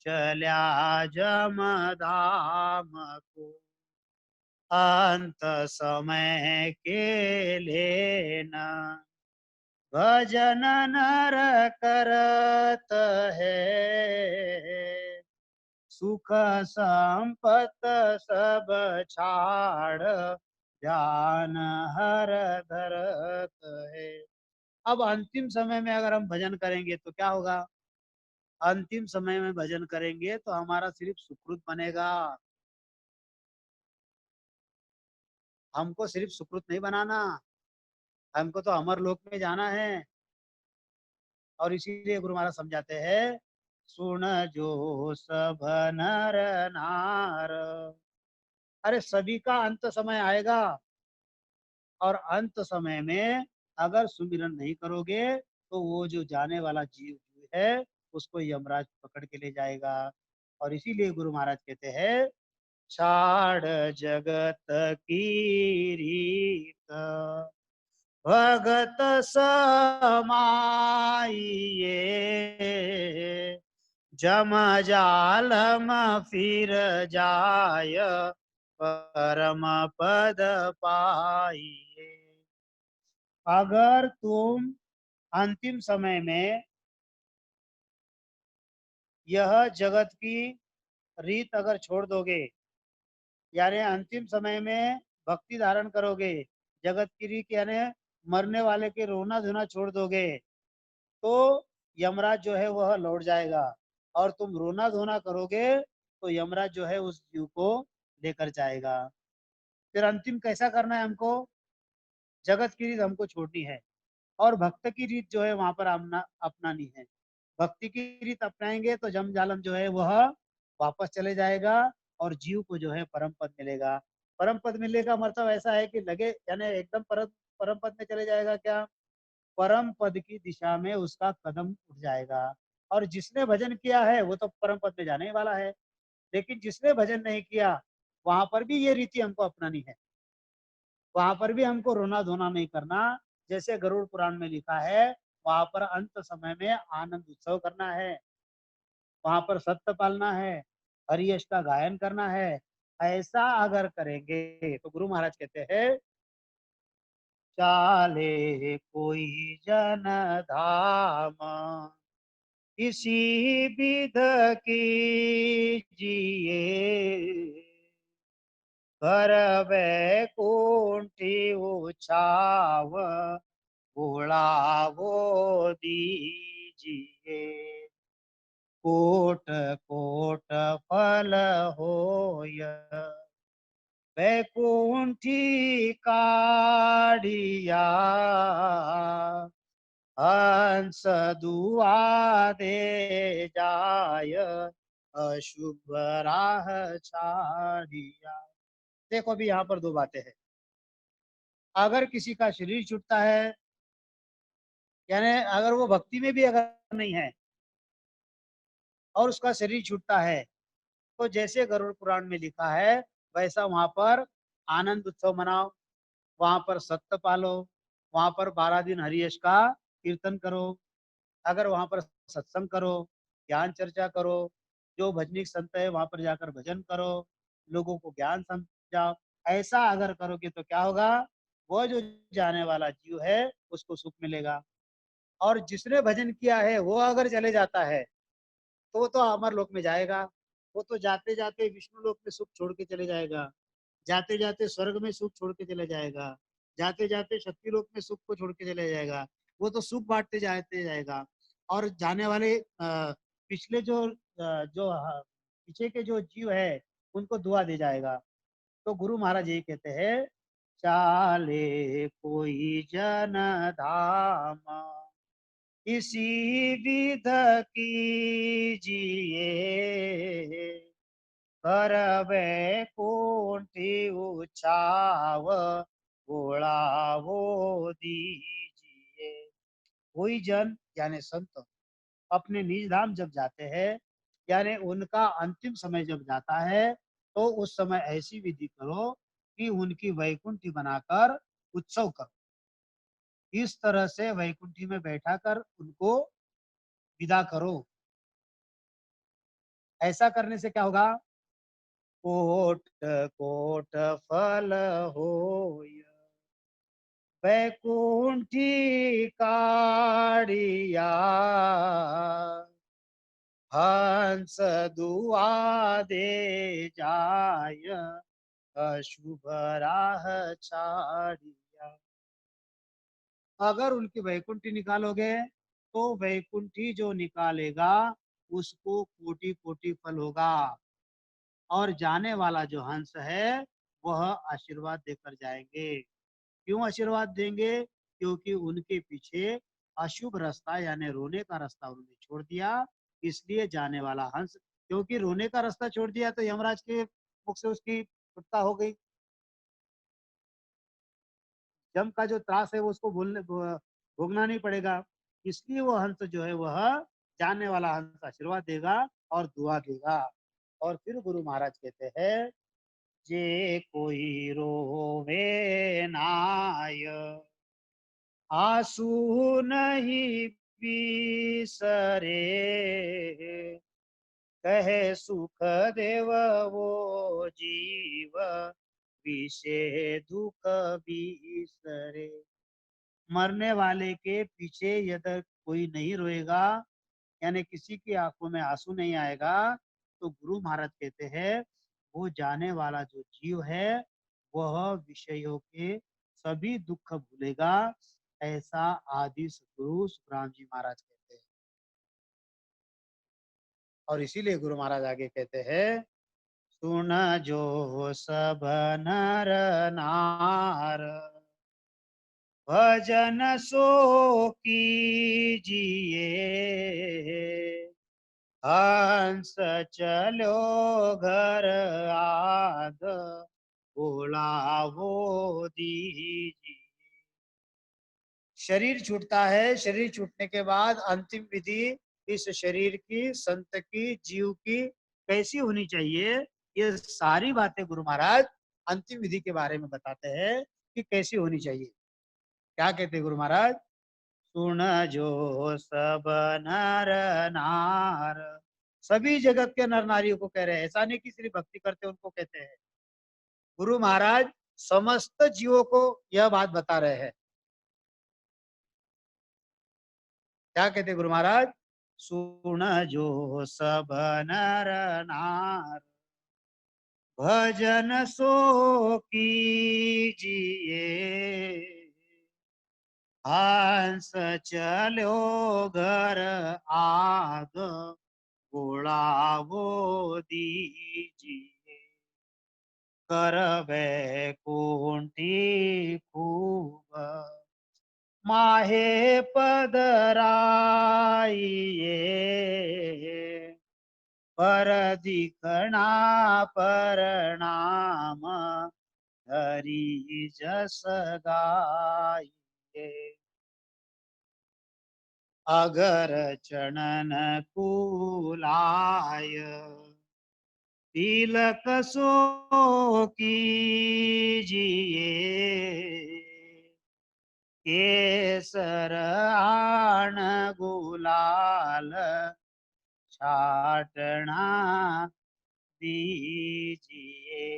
चल्या जमधाम को। अंत समय के लेना भजन नर करत है, सुख संपत सब छाड़, ध्यान हर धरत है। अब अंतिम समय में अगर हम भजन करेंगे तो क्या होगा? अंतिम समय में भजन करेंगे तो हमारा सिर्फ सुकृत बनेगा। हमको सिर्फ सुकृत नहीं बनाना, हमको तो अमर लोक में जाना है। और इसीलिए गुरु महाराज समझाते हैं, सुन जो सब नर नार। अरे सभी का अंत समय आएगा, और अंत समय में अगर सुमिरन नहीं करोगे तो वो जो जाने वाला जीव जो है उसको यमराज पकड़ के ले जाएगा। और इसीलिए गुरु महाराज कहते हैं, छाड़ जगत की रीत भगत समाइए, जम जालम फिर जाय परम पद पाइए। अगर तुम अंतिम समय में यह जगत की रीत अगर छोड़ दोगे, यानी अंतिम समय में भक्ति धारण करोगे, जगत की रीत यानी मरने वाले के रोना धोना छोड़ दोगे, तो यमराज जो है वह लौट जाएगा। और तुम रोना धोना करोगे तो यमराज जो है उस जीव को लेकर जाएगा। फिर अंतिम कैसा करना है हमको? जगत की रीत हमको छोड़नी है और भक्त की रीत जो है वहां पर अपनानी है। भक्ति की रीत अपनाएंगे तो जम जालम जो है वह वापस चले जाएगा और जीव को जो है परम पद मिलेगा। परम पद मिलने का मतलब ऐसा है कि लगे यानी एकदम परम परम पद में चले जाएगा क्या? परम पद की दिशा में उसका कदम उठ जाएगा। और जिसने भजन किया है वो तो परम पद में जाने ही वाला है, लेकिन जिसने भजन नहीं किया वहां पर भी ये रीति हमको अपनानी है। वहां पर भी हमको रोना धोना नहीं करना। जैसे गरुड़ पुराण में लिखा है, वहां पर अंत समय में आनंद उत्सव करना है, वहां पर सत्य पालना है, हरियश का गायन करना है। ऐसा अगर करेंगे तो गुरु महाराज कहते हैं, चाले कोई जन धाम इसी विध की जिए, घर बैकुंठी उछाव उड़ावो दीजिए, कोट कोट फल होय बैकुंठी काढ़िया, हंस दुआ दे जाय अशुभ राह छाड़िया। देखो अभी यहाँ पर दो बातें हैं। अगर किसी का शरीर छूटता है, यानी अगर वो भक्ति में भी अगर नहीं है और उसका शरीर छूटता है, तो जैसे गरुड़ पुराण में लिखा है वैसा वहां पर आनंद उत्सव मनाओ, वहां पर सत्य पालो, वहां पर 12 दिन हरियश का कीर्तन करो, अगर वहां पर सत्संग करो, ज्ञान चर्चा करो, जो भजनिक संत है वहां पर जाकर भजन करो, लोगों को ज्ञान समझाओ। ऐसा अगर करोगे तो क्या होगा? वो जो जाने वाला जीव है उसको सुख मिलेगा। और जिसने भजन किया है वो अगर चले जाता है तो वो तो अमर लोक में जाएगा। वो तो जाते जाते विष्णु लोक में सुख छोड़ के चले जाएगा, जाते जाते स्वर्ग में सुख छोड़ के चले जाएगा, जाते जाते शक्ति लोक में सुख को छोड़ के चले जाएगा। वो तो सुख बांटते जाते जाएगा। और जाने वाले पिछले पीछे के जो जीव है उनको दुआ दे जाएगा। तो गुरु महाराज यही कहते हैं, चाले कोई जन धाम इसी विध कीजिए, कर बैकुंठी उछाव उड़ावो दीजिए। कोई जन यानी संत अपने निज धाम जब जाते हैं, यानी उनका अंतिम समय जब जाता है, तो उस समय ऐसी विधि करो कि उनकी वैकुंठी बनाकर उत्सव करो। इस तरह से वैकुंठी में बैठा कर उनको विदा करो। ऐसा करने से क्या होगा? कोट कोट फल होय बैकुंठी काढ़िया, हंस दुआ दे जाय अशुभ राह छाड़िया। अगर उनकी वैकुंठी निकालोगे तो वैकुंठी जो निकालेगा उसको कोटि कोटि फल होगा। और जाने वाला जो हंस है वह आशीर्वाद देकर जाएंगे। क्यों आशीर्वाद देंगे? क्योंकि उनके पीछे अशुभ रास्ता यानी रोने का रास्ता उन्होंने छोड़ दिया, इसलिए जाने वाला हंस, क्योंकि रोने का रास्ता छोड़ दिया तो यमराज के मुख से उसकी छुटका हो गई। जम का जो त्रास है वो उसको भोगना नहीं पड़ेगा। इसलिए वो हंस जो है वह जानने वाला हंस आशीर्वाद देगा और दुआ देगा। और फिर गुरु महाराज कहते हैं, जे कोई रोवे नाय आंसू नहीं बिसरे, कहे सुख देव वो जीव विषे दुख बिसरे। मरने वाले के पीछे यदि कोई नहीं रोएगा यानी किसी की आंखों में आंसू नहीं आएगा तो गुरु महाराज कहते हैं वो जाने वाला जो जीव है वह विषयों के सभी दुख भूलेगा। ऐसा आदि सदगुरु सुखराम जी महाराज कहते हैं। और इसीलिए गुरु महाराज आगे कहते हैं, सुन जो सब नर नार भजन सो कीजिए, हंस चलो घर आद बुलावो दीजिए। शरीर छूटता है, शरीर छूटने के बाद अंतिम विधि इस शरीर की, संत की, जीव की कैसी होनी चाहिए, ये सारी बातें गुरु महाराज अंतिम विधि के बारे में बताते हैं कि कैसी होनी चाहिए। क्या कहते हैं गुरु महाराज? सुन जो सब नर नार, सभी जगत के नर नारियों को कह रहे हैं, ऐसा नहीं कि सिर्फ भक्ति करते उनको कहते हैं। गुरु महाराज समस्त जीवों को यह बात बता रहे हैं। क्या कहते गुरु महाराज? सुन जो सब नर नार भजन सो कीजिए, हंस चलो घर आद बुलावो दीजिए, कर वैकुंठी खूब माहे पदराइए, पर दिखना परनाम हरि जस गाइए, अगर चरणन कुलाय तिलक सो कीजिए, केसर आन गुलाल छाटना दीजिए,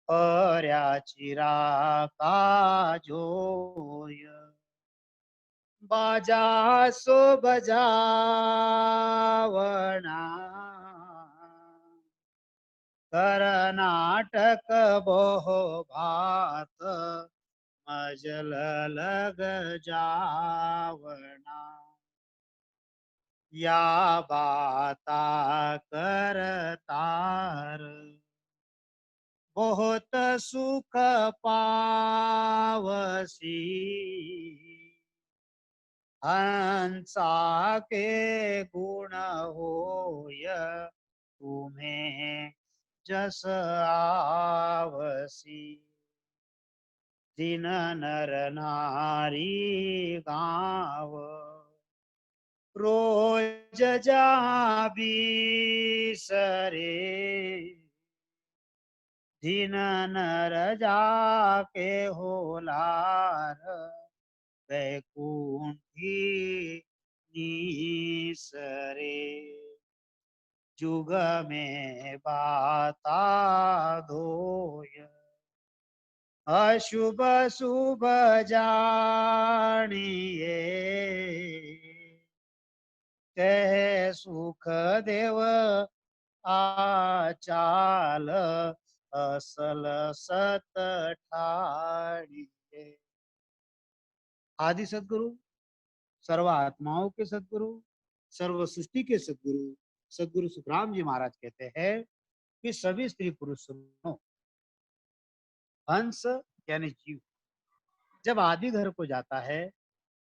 और चिरा का जोय बाजा सो बजावना, कर्नाटक बोहो भात मजल लग जावना, या बाता करतार बहुत सुख पावसी, हंसा के गुण होय तुम्हें जस आवसी, दिन नर नारी गाँव रोज जाबी सरे, दिन नर जाके होलार वैकुंठी नीसरे, जुग में बाता धोय अशुभ शुभ जानिए, कह सुख देव आचाल असल सत ठाड़िए। आदि सदगुरु, सर्व आत्माओं के सदगुरु, सर्व सृष्टि के सदगुरु सदगुरु सुखराम जी महाराज कहते हैं कि सभी स्त्री पुरुष सुनो, हंस यानी जीव जब आदि घर को जाता है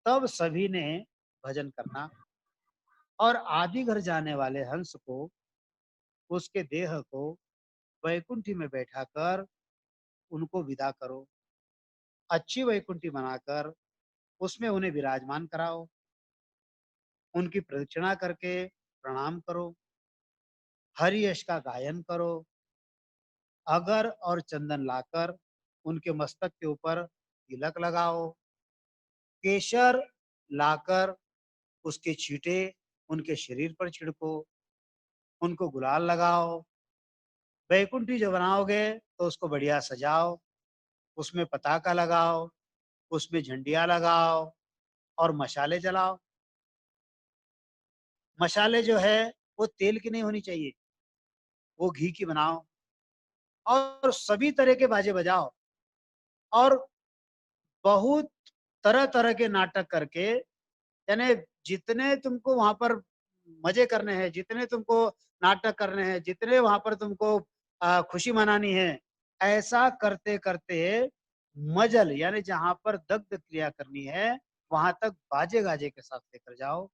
तब सभी ने भजन करना, और आदि घर जाने वाले हंस को, उसके देह को वैकुंठी में बैठाकर उनको विदा करो। अच्छी वैकुंठी बनाकर उसमें उन्हें विराजमान कराओ, उनकी प्रदक्षिणा करके प्रणाम करो, हरि यश का गायन करो, अगर और चंदन लाकर उनके मस्तक के ऊपर तिलक लगाओ, केशर लाकर उसके छींटे उनके शरीर पर छिड़को, उनको गुलाल लगाओ। बैकुंठी जो बनाओगे तो उसको बढ़िया सजाओ, उसमें पताका लगाओ, उसमें झंडियाँ लगाओ और मशाले जलाओ। मशाले जो है वो तेल की नहीं होनी चाहिए, वो घी की बनाओ, और सभी तरह के बाजे बजाओ, और बहुत तरह-तरह के नाटक करके, यानी जितने तुमको वहाँ पर मज़े करने हैं, जितने तुमको नाटक करने हैं, जितने वहाँ पर तुमको खुशी मनानी है, ऐसा करते-करते मजल यानी जहाँ पर दग्ध क्रिया करनी है, वहाँ तक बाजे-गाजे के साथ लेकर जाओ।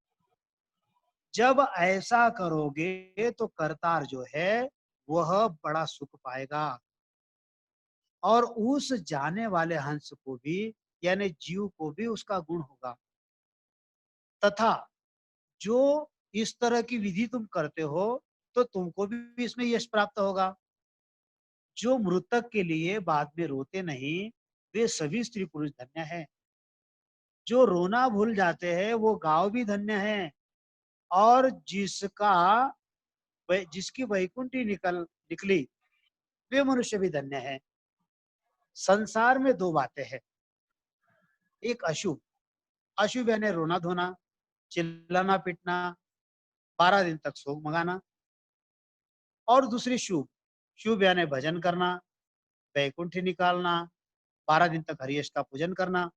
जब ऐसा करोगे तो करतार जो है, वह बड़ा सुख पाएगा, और उस जाने वाले हंस को भी यानी जीव को भी उसका गुण होगा, तथा जो इस तरह की विधि तुम करते हो तो तुमको भी इसमें यश प्राप्त होगा। जो मृतक के लिए बाद में रोते नहीं, वे सभी स्त्री पुरुष धन्य हैं। जो रोना भूल जाते हैं वो गांव भी धन्य है, और जिसकी वैकुंठी निकली वे मनुष्य भी धन्य है। संसार में दो बातें हैं, एक अशुभ, अशुभ यानी रोना धोना, चिल्लाना पीटना, 12 दिन तक शोक मगाना, और दूसरी शुभ, शुभ यानी भजन करना, वैकुंठी निकालना, 12 दिन तक हरियश का पूजन करना।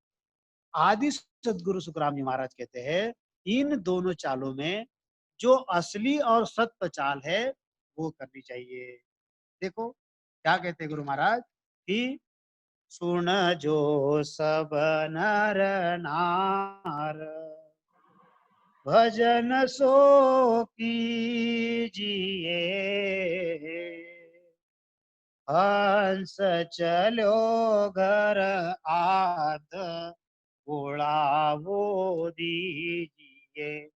आदि सदगुरु सुखराम जी महाराज कहते हैं इन दोनों चालों में जो असली और सत्य चाल है वो करनी चाहिए। देखो क्या कहते हैं गुरु महाराज कि सुन जो सब नर नार, भजन सो कीजिए, हंस चलो घर आध उड़ावो दीजिए।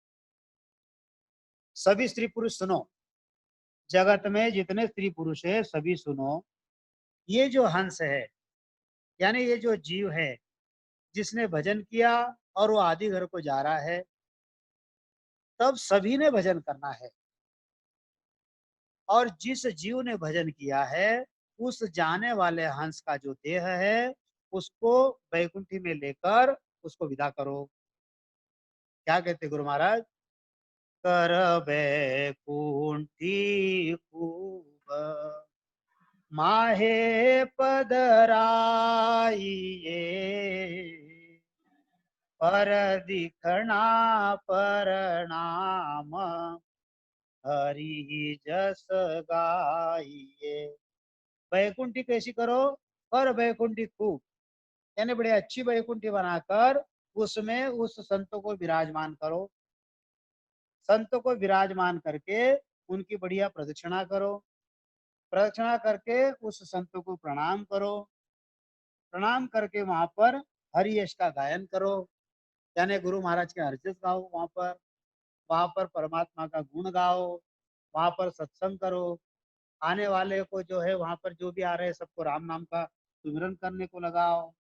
सभी स्त्री पुरुष सुनो, जगत में जितने स्त्री पुरुष है सभी सुनो, ये जो हंस है यानी ये जो जीव है जिसने भजन किया और वो आदि घर को जा रहा है, तब सभी ने भजन करना है, और जिस जीव ने भजन किया है उस जाने वाले हंस का जो देह है उसको बैकुंठी में लेकर उसको विदा करो। क्या कहते गुरु महाराज, कर बैकुंठी खूब माहे पदराइए, पर दिखना परनाम हरि जस गाइए। बैकुंठी कैसी करो, पर बैकुंठी खूब यानी बड़ी अच्छी बैकुंठी बनाकर उसमें उस संतों को विराजमान करो, संतों को विराजमान करके उनकी बढ़िया प्रदक्षिणा करो, प्रदक्षिणा करके उस संतों को प्रणाम करो, प्रणाम करके वहां पर हरि यश का गायन करो, यानी गुरु महाराज के हरजस गाओ, वहां पर परमात्मा का गुण गाओ, वहां पर सत्संग करो, आने वाले को जो है वहां पर जो भी आ रहे हैं सबको राम नाम का सुमिरन करने को लगाओ,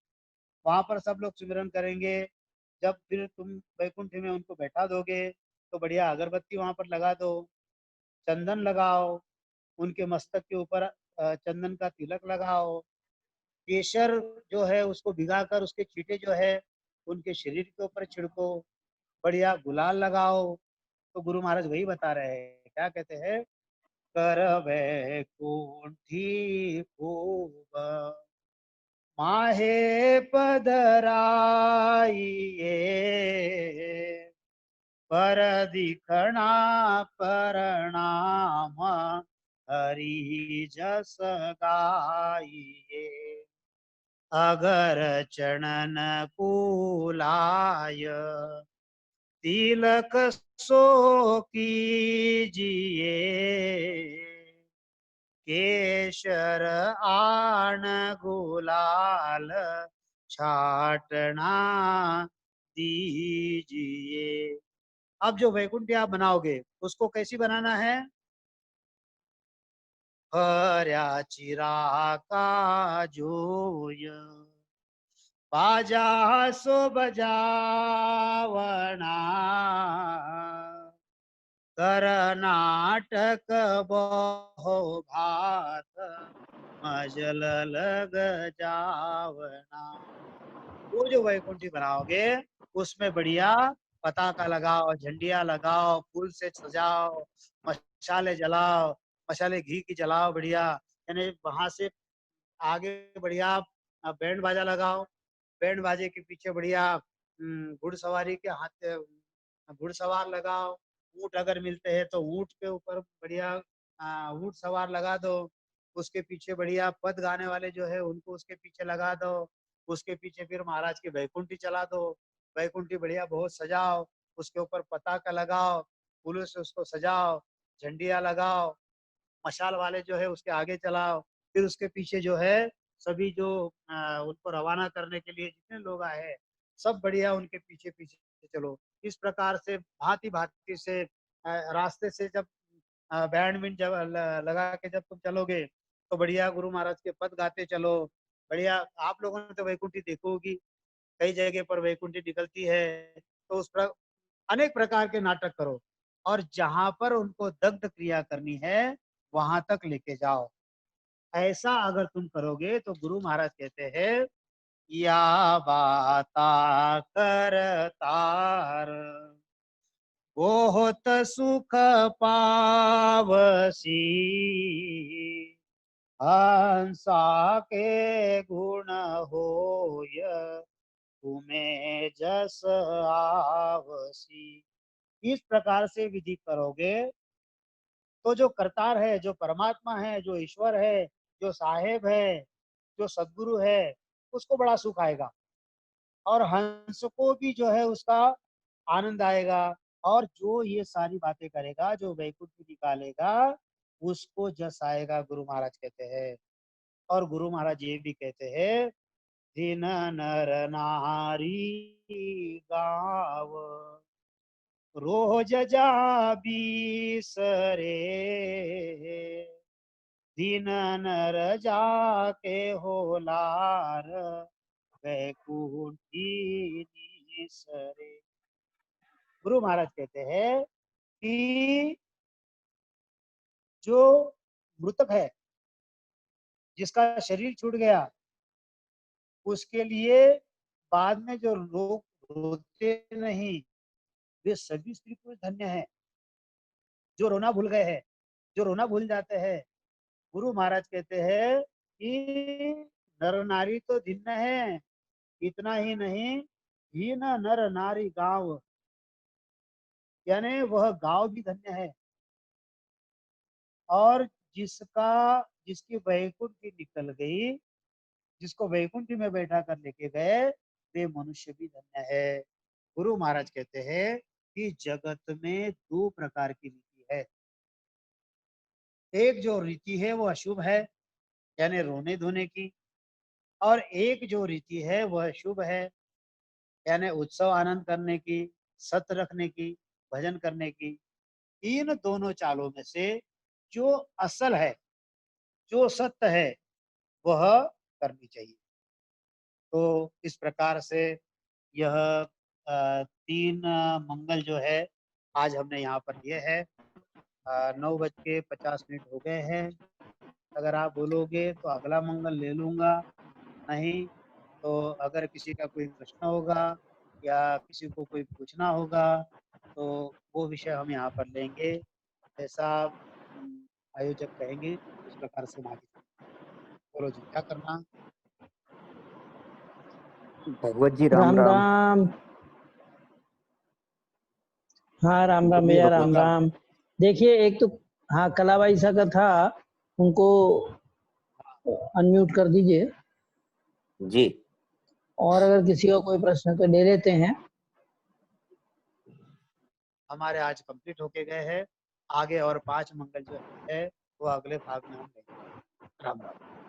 वहां पर सब लोग सुमिरन करेंगे। जब फिर तुम वैकुंठ में उनको बैठा दोगे तो बढ़िया अगरबत्ती वहां पर लगा दो, चंदन लगाओ, उनके मस्तक के ऊपर चंदन का तिलक लगाओ, केसर जो है उसको भिगाकर उसके छींटे जो है उनके शरीर के ऊपर छिड़को, बढ़िया गुलाल लगाओ। तो गुरु महाराज वही बता रहे हैं, क्या कहते हैं, कर वैकुंठी खूब माहे पदराइए, पर दिखना प्रणाम हरि जस गाइए। अगर चरणन कुलाय तिलक सो कीजिए। केशर आन गुलाल छाटना दीजिए। अब जो वैकुंठी आप बनाओगे उसको कैसी बनाना है? हर्या चिरा का जोय बाजा सो बजावना। कर्नाटक बहु भात मजल लग जावना। वो जो वैकुंठी बनाओगे उसमें बढ़िया पताका लगाओ, झंडिया लगाओ, फूल से सजाओ, मशाले जलाओ, मशाले घी की जलाओ बढ़िया। यानी वहां से आगे बढ़िया बैंड बाजा लगाओ, बैंड बाजे के पीछे बढ़िया घुड़सवारी के हाथ घुड़सवार लगाओ। ऊंट अगर मिलते हैं तो ऊंट के ऊपर बढ़िया ऊंट सवार लगा दो। उसके पीछे बढ़िया पद गाने वाले जो है उनको उसके पीछे लगा दो। उसके पीछे फिर महाराज की वैकुंठी चला दो। वैकुंठी बढ़िया बहुत सजाओ, उसके ऊपर पताका लगाओ, फूलों से उसको सजाओ, झंडिया लगाओ, मशाल वाले जो है उसके आगे चलाओ। फिर उसके पीछे जो है सभी जो उनको रवाना करने के लिए जितने लोग आए हैं सब बढ़िया उनके पीछे पीछे चलो। इस प्रकार से भांति भांति से रास्ते से जब बैंड विंड जब लगा के जब तुम चलोगे तो बढ़िया गुरु महाराज के पद गाते चलो। बढ़िया आप लोगों ने तो वैकुंठी देखी होगी, कई जगह पर वैकुंठी निकलती है। तो उस पर अनेक प्रकार के नाटक करो और जहां पर उनको दग्ध क्रिया करनी है वहां तक लेके जाओ। ऐसा अगर तुम करोगे तो गुरु महाराज कहते हैं या बाता करतार बहुत सुख पावसी। हंसा के गुण होय तुम्हें जस आवसी। इस प्रकार से विधि करोगे तो जो करतार है, जो परमात्मा है, जो ईश्वर है, जो साहेब है, जो सदगुरु है, उसको बड़ा सुख आएगा और हंस को भी जो है उसका आनंद आएगा। और जो ये सारी बातें करेगा, जो वैकुंठ निकालेगा, उसको जस आएगा, गुरु महाराज कहते हैं। और गुरु महाराज ये भी कहते हैं दिन नर नारी गाव रोज जा बिसरे। दिन नर जाके होलार वैकुंठी निसरे। गुरु महाराज कहते हैं कि जो मृतक है, जिसका शरीर छूट गया, उसके लिए बाद में जो लोग रोते नहीं, वे सभी स्त्री पुरुष धन्य है। जो रोना भूल गए हैं, जो रोना भूल जाते हैं, गुरु महाराज कहते हैं कि नर नारी तो भिन्न है, इतना ही नहीं हीन नर नारी गांव, यानी वह गांव भी धन्य है। और जिसकी वैकुंठी निकल गई, जिसको वैकुंठी में बैठा कर लेके गए, वे मनुष्य भी धन्य है। गुरु महाराज कहते हैं कि जगत में दो प्रकार की रीति है। एक जो रीति है वो अशुभ है, यानी रोने धोने की। और एक जो रीति है वह शुभ है, यानी उत्सव आनंद करने की, सत्य रखने की, भजन करने की। इन दोनों चालों में से जो असल है, जो सत्य है, वह करनी चाहिए। तो इस प्रकार से यह 3 मंगल जो है आज हमने यहाँ पर लिए है। 9:50 हो गए हैं। अगर आप बोलोगे तो अगला मंगल ले लूंगा, नहीं तो अगर किसी का कोई प्रश्न होगा या किसी को कोई पूछना होगा तो वो विषय हम यहाँ पर लेंगे। ऐसा आयोजक कहेंगे उस प्रकार से हम आगे बोलो जी क्या करना। भगवत जी राम राम राम। राम। हाँ राम राम भैया, राम राम। देखिए एक तो हाँ कलाबाई सा का था, उनको अनम्यूट कर दीजिए। जी और अगर किसी का कोई प्रश्न तो ले लेते हैं। हमारे आज कंप्लीट होके गए हैं। आगे और 5 मंगल जो है वो अगले भाग में हम लेंगे। राम राम।